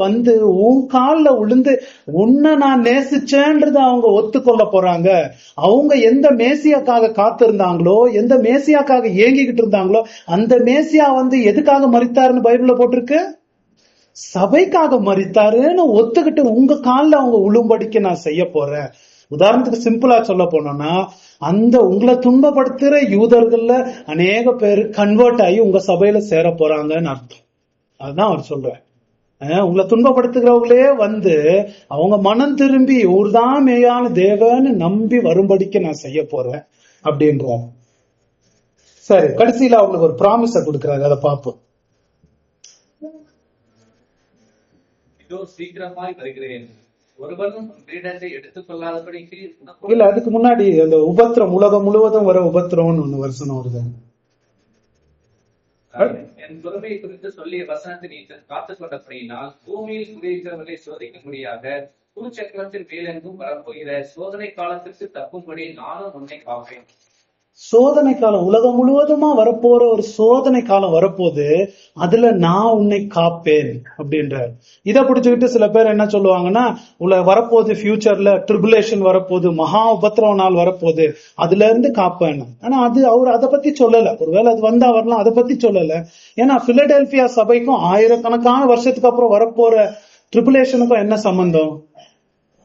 S1: உன் கால்ல விழுந்து உன்னை நான் நேசிச்சேன்றத அவங்க ஒத்துக்கொள்ள போறாங்க. அவங்க எந்த மேசியாக்காக காத்திருந்தாங்களோ, எந்த மேசியாக்காக ஏங்கிக்கிட்டு இருந்தாங்களோ, அந்த மேசியா எதுக்காக மரித்தாருன்னு பைபிள்ல போட்டிருக்கு? சபைக்காக மரித்தாருன்னு ஒத்துக்கிட்டு உங்க கால்ல அவங்க உளும்படிக்க நான் செய்ய போறேன். உதாரணத்துக்கு சிம்பிளா சொல்ல போனோம்னா, அந்த உங்களை துன்பப்படுத்துற யூதர்கள்ல அநேக பேர் கன்வெர்ட் ஆகி உங்க சபையில சேர போறாங்கன்னு அர்த்தம். அதுதான் அவர் சொல்றார். உங்களை துன்பப்படுத்துகிறவங்களே அவங்க மனம் திரும்பி இவர்தான் மேயான தேவன்னு நம்பி வரும்படிக்கு நான் செய்ய போறேன் அப்படின்றார். சரி, கடைசியில அவங்களுக்கு ஒரு ப்ராமிஸ கொடுக்கிறாரு, அதை பார்ப்போம்.
S2: இதோ சீக்கிரமாய் வருகிறேன், ஒருவரும் கிரீடத்தை எடுத்துக் கொள்ளாதபடிக்கு.
S1: இல்ல, அதுக்கு முன்னாடி அந்த உபத்திரம், உலகம் முழுவதும் வர உபத்திரம்னு ஒண்ணு வருஷம் வருது.
S2: என் பொறுமையை குறித்து சொல்லிய வசனத்தை நீ காத்துக் கொண்டபடியினால் பூமியில் குடியிருக்கிறவர்களை சோதிக்கும்படியாக குருச்சக்கரத்தின் மேலெங்கும் வரப்போகிற சோதனை காலத்திற்கு தப்பும்படி நானும் உன்னை காப்பேன்.
S1: சோதனை காலம் உலகம் முழுவதுமா வரப்போற ஒரு சோதனை காலம் வரப்போது, அதுல நான் உன்னை காப்பேன் அப்படின்றார். இதை பிடிச்சுக்கிட்டு சில பேர் என்ன சொல்லுவாங்கன்னா, வரப்போகுது ஃபியூச்சர்ல ட்ரிபுலேஷன் வரப்போகுது, மகா உபத்திரவ நாள் வரப்போகுது, அதுல இருந்து காப்பேன். ஆனா அவர் அதை பத்தி சொல்லல. ஒருவேளை அது வந்தா வரலாம், அதை பத்தி சொல்லல. ஏன்னா பிலடெல்பியா சபைக்கும் ஆயிரக்கணக்கான வருஷத்துக்கு அப்புறம் வரப்போற ட்ரிபுலேஷனுக்கும் என்ன சம்பந்தம்?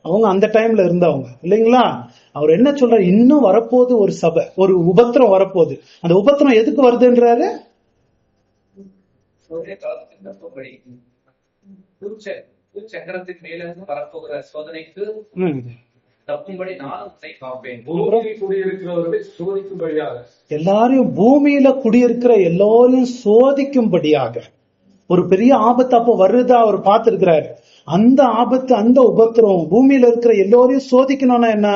S1: அவங்க அந்த டைம்ல இருந்தவங்க இல்லைங்களா? அவர் என்ன சொல்றாரு, இன்னும் வரப்போது ஒரு சபை, ஒரு உபத்திரம் வரப்போகுது. அந்த உபத்திரம் எதுக்கு வருதுன்றாரு?
S2: சக்கரத்தின் மேலிருந்து வரப்போகிற சோதனைக்கு தப்பும்படி நான் உன்னை காப்பேன்.
S3: குடியிருக்கிறவர்களை சோதிக்கும்படியாக,
S1: எல்லாரையும் பூமியில குடியிருக்கிற எல்லாரையும் சோதிக்கும்படியாக ஒரு பெரிய ஆபத்து அப்போ வருதா அவர் பார்த்திருக்கிறாரு. அந்த ஆபத்து, அந்த உபத்திரம் பூமியில இருக்கிற எல்லோரையும் சோதிக்கணும்னா என்ன?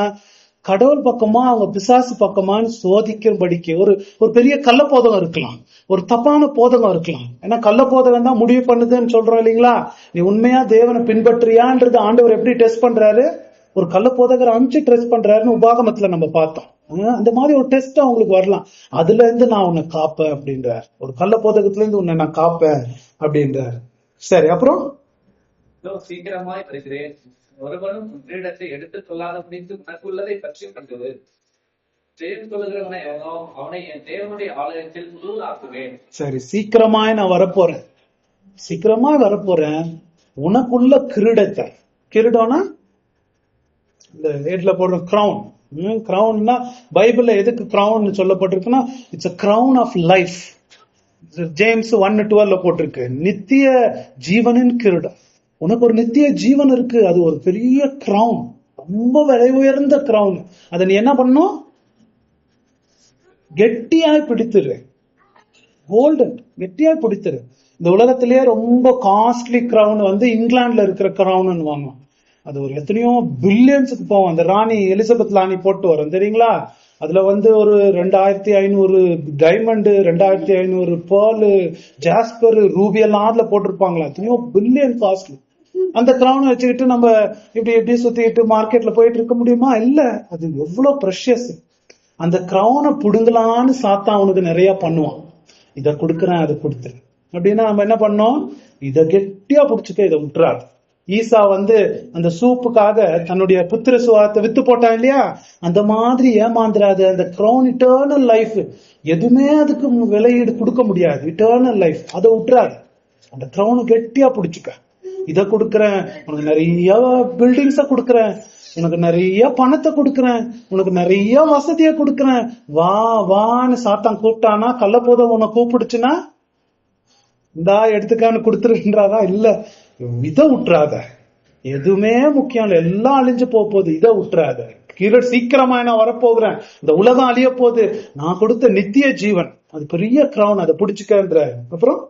S1: கடவுள் பக்கமா அவங்க பிசாசு பக்கமான்னு சோதிக்கும்படிக்கு ஒரு பெரிய கள்ள போதகம் இருக்கலாம், ஒரு தப்பான போதகம் இருக்கலாம். ஏன்னா கள்ள போதகம் தான் முடிவு பண்ணுதுன்னு சொல்றோம் இல்லைங்களா? நீ உண்மையா தேவனை பின்பற்றியான்றது ஆண்டவர் எப்படி டெஸ்ட் பண்றாரு? ஒரு கள்ள போதகரை அனுப்பிச்சு டெஸ்ட் பண்றாருன்னு உபாகமத்துல நம்ம பார்த்தோம். அந்த மாதிரி ஒரு டெஸ்ட் அவங்களுக்கு வரலாம். அதுல இருந்து நான் உன்னை காப்பேன் அப்படின்றார். ஒரு கள்ள போதகத்துல இருந்து உன்னை நான் காப்பேன் அப்படின்றார். சரி, அப்புறம்
S2: சீக்கிரமாய் வருகிறேன். ஒருவனும் உன்னிடத்தை எடுத்துக் கொள்ளாதபடிக்கு உனக்குள்ளதை பற்றி கொண்டது. ஜெயம் கொள்கிறவனை எவனோ அவனை என் தேவனுடைய ஆலயத்தில் தூளாக்குவேன்.
S1: சரி, சீக்கிரமாய் நான் வரப்போறேன், சீக்கிரமா வரப்போறேன். உனக்குள்ள கிரீடத்தை, கிரீடம்னா இந்த ஹெட்ல போடுற கிரவுன். கிரவுன்னா பைபிள்ல எதுக்கு கிரவுன் சொல்லப்பட்டிருக்குன்னா, it's a crown of life. James 1:12 போட்டிருக்கு, நித்திய ஜீவனின் கிரீடம். உனக்கு ஒரு நித்திய ஜீவன் இருக்கு, அது ஒரு பெரிய கிரவுன், ரொம்ப விலை உயர்ந்த கிரவுன். அதை நீ என்ன பண்ணும்? கெட்டியாய் பிடித்துரு, கோல்டன் கெட்டியாய் பிடித்துரு. இந்த உலகத்திலேயே ரொம்ப காஸ்ட்லி கிரவுன் வந்து இங்கிலாந்துல இருக்கிற கிரவுன் வாங்க, அது ஒரு எத்தனையோ பில்லியன்ஸுக்கு போவோம். அந்த ராணி எலிசபெத் ராணி போட்டு வரும் தெரியுங்களா? அதுல வந்து ஒரு 2500 டைமண்ட், 2500 பேர்ல், ஜாஸ்பர், ரூபி எல்லாம் அதுல போட்டிருப்பாங்களா, எத்தனையோ பில்லியன் காஸ்ட்லி. அந்த கிரவுன் வச்சுக்கிட்டு நம்ம இப்படி சுத்திட்டு மார்க்கெட்ல போயிட்டு இருக்க முடியுமா? இல்ல, அது எவ்வளவு ப்ரெஷியஸ். அந்த கிரவுனை புடுங்கலான்னு சாத்தான் அவனுக்கு நிறைய பண்ணுவான். இதை கொடுக்குறேன், அதை கொடுத்துரு அப்படின்னா நம்ம என்ன பண்ணோம்? இதை கெட்டியா புடிச்சுக்க, இதை விட்டுறாரு. ஈசா வந்து அந்த சூப்புக்காக தன்னுடைய புத்திர சுவாத்தை வித்து போட்டான் இல்லையா? அந்த மாதிரி ஏமாந்துராது. அந்த கிரவுன் இட்டர்னல் லைஃப், எதுவுமே அதுக்கு விலையீடு கொடுக்க முடியாது. இட்டர்னல் லைஃப், அதை விட்டுறாரு. அந்த கிரவுனை கெட்டியா புடிச்சுக்க. இதை கொடுக்கறேன், உனக்கு நிறைய பில்டிங்ஸ கொடுக்கறேன், உனக்கு நிறைய பணத்தை கொடுக்கறேன், உனக்கு நிறைய வசதியை கொடுக்கறேன், வா வான்னு சாத்தான் கூப்பிட்டானா, கள்ளப்போத உன்னை கூப்பிடுச்சுன்னா இந்தா எடுத்துக்கான்னு கொடுத்துருன்றாரா? இல்ல, இதை விட்டுறாத. எதுவுமே முக்கியம் இல்ல, எல்லாம் அழிஞ்சு போகுது. இதை விட்டுறாத. கீழே சீக்கிரமா நான் வரப்போகிறேன், இந்த உலகம் அழிய போகுது, நான் கொடுத்த நித்திய ஜீவன், அது பெரிய கிரவுன், அதை பிடிச்சுக்கன்ற. அப்புறம்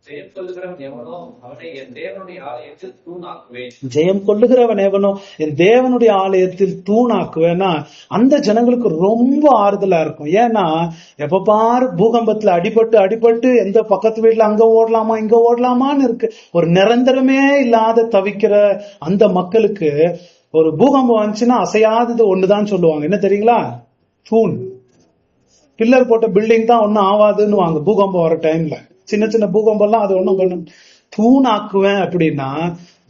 S2: ஜெயம் கொள்ளுகிறவன் எவனோ அவனை என் தேவனுடைய ஆலயத்தில் தூணாக்குவேன்.
S1: ஜெயம் கொள்ளுகிறவன் எவனோ என் தேவனுடைய ஆலயத்தில் தூணாக்குவேன்னா அந்த ஜனங்களுக்கு ரொம்ப ஆறுதலா இருக்கும். ஏன்னா எப்ப பாரு பூகம்பத்துல அடிபட்டு எந்த பக்கத்து வீட்டுல அங்க ஓடலாமா இங்க ஓடலாமான்னு இருக்கு. ஒரு நிரந்தரமே இல்லாத தவிக்கிற அந்த மக்களுக்கு ஒரு பூகம்பம் வந்துச்சுன்னா அசையாதது ஒண்ணுதான் சொல்லுவாங்க. என்ன தெரியுங்களா? தூண். பில்லர் போட்ட பில்டிங் தான் ஒன்னும் ஆவாதுன்னு வாங்க. பூகம்பம் வர டைம்ல சின்ன சின்ன பூகம்பம்லாம் அது ஒண்ணும் பண்ண. தூணாக்குவேன் அப்படின்னா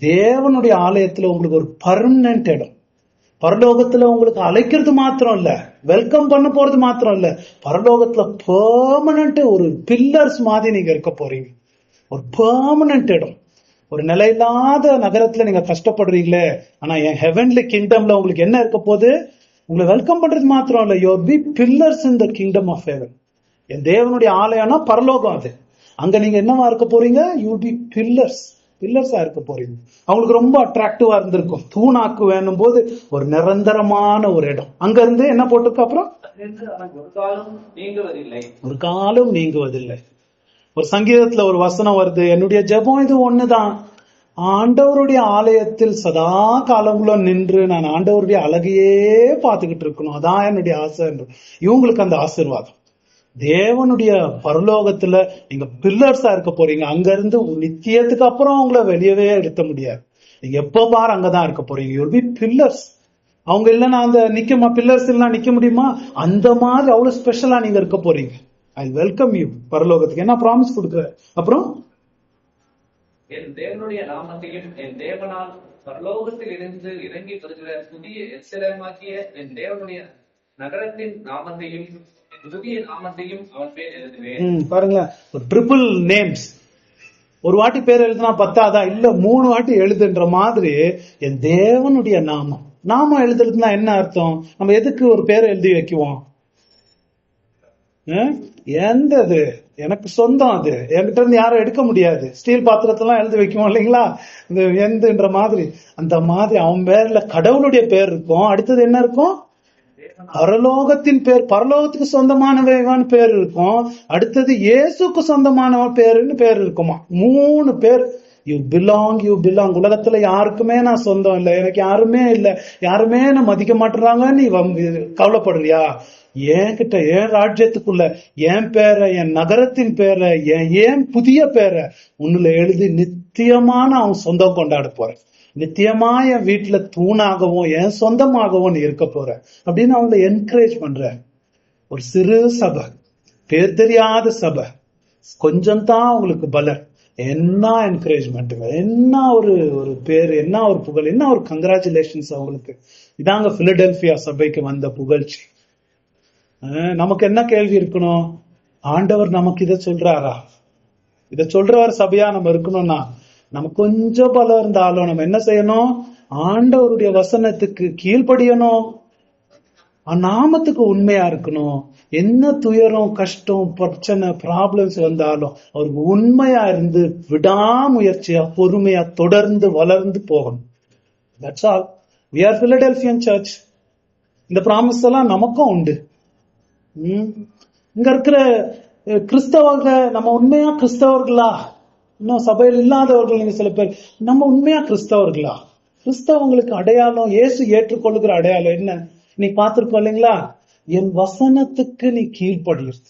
S1: தேவனுடைய ஆலயத்துல உங்களுக்கு ஒரு பர்மனன்ட் இடம். பரலோகத்துல உங்களுக்கு அழைக்கிறது மாத்திரம் இல்ல, வெல்கம் பண்ண போறது மாத்திரம் இல்ல, பரலோகத்துல பெர்மனன்ட் ஒரு பில்லர்ஸ் மாதிரி நீங்க இருக்க போறீங்க. ஒரு பெர்மனன்ட் இடம். ஒரு நிலையில்லாத நகரத்துல நீங்க கஷ்டப்படுறீங்களே, ஆனா என் ஹெவன்லி கிங்டம்ல உங்களுக்கு என்ன இருக்க போகுது? உங்களை வெல்கம் பண்றது மாத்திரம் இல்ல, you be pillars in the kingdom of heaven. என் தேவனுடைய ஆலயம்னா பரலோகம். அது அங்க நீங்க என்னவா இருக்க போறீங்க? யூ பி பில்லர்ஸா இருக்க போறீங்க. அவங்களுக்கு ரொம்ப அட்ராக்டிவா இருந்திருக்கும். தூணாக்கு வேணும் போது ஒரு நிரந்தரமான ஒரு இடம். அங்க இருந்து என்ன போட்டிருக்கு? அப்புறம்
S2: ஒரு காலம் நீங்குவதில்லை,
S1: ஒரு காலம் நீங்குவதில்லை. ஒரு சங்கீதத்துல ஒரு வசனம் வருது, என்னுடைய ஜெபம் இது ஒண்ணுதான், ஆண்டவருடைய ஆலயத்தில் சதா காலங்களும் நின்று நான் ஆண்டவருடைய அழகையே பார்த்துக்கிட்டு இருக்கணும், அதான் என்னுடைய ஆசை. இவங்களுக்கு அந்த ஆசீர்வாதம். தேவனுடைய பரலோகத்துல நீங்க பில்லர்ஸா இருக்க போறீங்க. அங்க இருந்து நித்தியத்துக்கு அப்புறம் உங்களை வெளியவே எடுத்த முடியாது. நீங்க எப்ப பாரு அங்கதான் இருக்க போறீங்க. You be pillars. அவங்க இல்லைன்னா அந்த நிக்க பில்லர்ஸ் எல்லாம் நிக்க முடியுமா? அந்த மாதிரி அவ்வளவு ஸ்பெஷலா நீங்க இருக்க போறீங்க. ஐ வெல்கம் யூ பரலோகத்துக்கு. என்ன ப்ராமிஸ் கொடுக்குற? அப்புறம்
S2: என் தேவனுடைய நாமத்தையும் என் தேவனால் பரலோகத்தில் இருந்து இறங்கி வருகிற புதிய எருசலேமாகிய என் தேவனுடைய நகரத்தின் நாமத்தையும் புதிய நாமத்தையும் அவன் பேர் எழுதுவேன்.
S1: பாருங்க, ஒரு ட்ரிபிள் நேம்ஸ். ஒரு வாட்டி பேர் எழுதுனா பத்தாதா? இல்ல, 3 வாட்டி எழுதுன்ற மாதிரி என் தேவனுடைய நாமம் எழுதுறதுனா என்ன அர்த்தம்? நம்ம எதுக்கு ஒரு பேரை எழுதி வைக்குவோம்? எந்தது எனக்கு சொந்தம், அது என்கிட்ட இருந்து யாரும் எடுக்க முடியாது. ஸ்டீல் பாத்திரத்தெல்லாம் எழுதி வைக்குவோம் இல்லைங்களா? இந்த எந்துன்ற மாதிரி, அந்த மாதிரி அவன் பேர்ல கடவுளுடைய பேர் இருக்கும். அடுத்தது என்ன இருக்கும்? பரலோகத்தின் பேர், பரலோகத்துக்கு சொந்தமானவன் பேர் இருக்கும். அடுத்தது இயேசுக்கு சொந்தமானவன் பேருன்னு பேர் இருக்குமா. 3 பேர். You belong. உலகத்துல யாருக்குமே நான் சொந்தம் இல்லை, எனக்கு யாருமே இல்லை, யாருமே நான் மதிக்க மாட்டேறாங்க, நீ கவலைப்படுறியா? என்கிட்ட, என் ராஜ்யத்துக்குள்ள என் பேரை, என் நகரத்தின் பேரை, என் புதிய பேரை உன்னுல எழுதி நித்தியமான அவன் சொந்தம் கொண்டாட போறேன். நித்தியமா என் வீட்டுல தூணாகவும் என் சொந்தமாகவும் நீ இருக்க போற அப்படின்னு அவங்களை என்கரேஜ் பண்ற. ஒரு சிறு சபை, பேர் தெரியாத சபை, கொஞ்சம் தான் அவங்களுக்கு பலர். என்ன என்கரேஜ்மெண்ட்டுங்க, என்ன ஒரு ஒரு பேரு, என்ன ஒரு புகழ், என்ன ஒரு கங்க்ராச்சுலேஷன்ஸ் அவங்களுக்கு. இதாங்க பிலடெல்பியா சபைக்கு வந்த புகழ்ச்சி. நமக்கு என்ன கேள்வி இருக்கணும்? ஆண்டவர் நமக்கு இதை சொல்றாரா? இதை சொல்றவர் சபையா நம்ம இருக்கணும்னா நம்ம கொஞ்சம் பலம் இருந்தாலும் நம்ம என்ன செய்யணும்? ஆண்டவருடைய வசனத்துக்கு கீழ்ப்படியணும், நாமத்துக்கு உண்மையா இருக்கணும். என்ன துயரம், கஷ்டம், பிரச்சனை, ப்ராப்ளம்ஸ் வந்தாலும் அவருக்கு உண்மையா இருந்து விடாமுயற்சியா பொறுமையா தொடர்ந்து வளர்ந்து போகணும். That's all. We are Philadelphian Church. இந்த ப்ராமிஸ் எல்லாம் நமக்கும் உண்டு. இங்க இருக்கிற கிறிஸ்தவங்க நம்ம உண்மையா கிறிஸ்தவர்களா? இன்னும் சபையில் இல்லாதவர்கள் நீங்க சில பேர், நம்ம உண்மையா கிறிஸ்தவர்களா? கிறிஸ்தவங்களுக்கு அடையாளம், இயேசு ஏற்றுக்கொள்ளுகிற அடையாளம் என்ன? நீ பார்த்திருக்கோம் இல்லைங்களா? என் வசனத்துக்கு நீ கீழ்ப்படியிறது,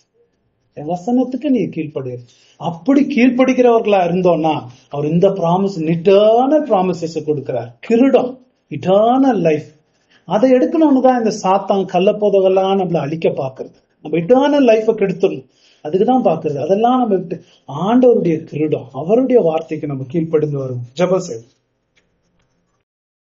S1: என் வசனத்துக்கு நீ கீழ்ப்படியிறது. அப்படி கீழ்ப்படுகிறவர்களா இருந்தோம்னா அவர் இந்த ப்ராமிஸ், இட்டர்னல் ப்ராமிசஸ் கொடுக்கிறார். கிரீடம், இட்டர்னல் லைஃப். அதை எடுக்கணும்னு தான் இந்த சாத்தான் கள்ளப்போதெல்லாம் நம்மள அழிக்க பாக்குறது. நம்ம இட்டர்னல் லைஃபை கெடுத்துடணும், அதுக்குதான் பாக்குறது. அதெல்லாம் நம்ம விட்டு ஆண்டவருடைய கிரீடம், அவருடைய வார்த்தைக்கு நம்ம கீழ்ப்படிந்து வரும். ஜெபம் செய்வோம்.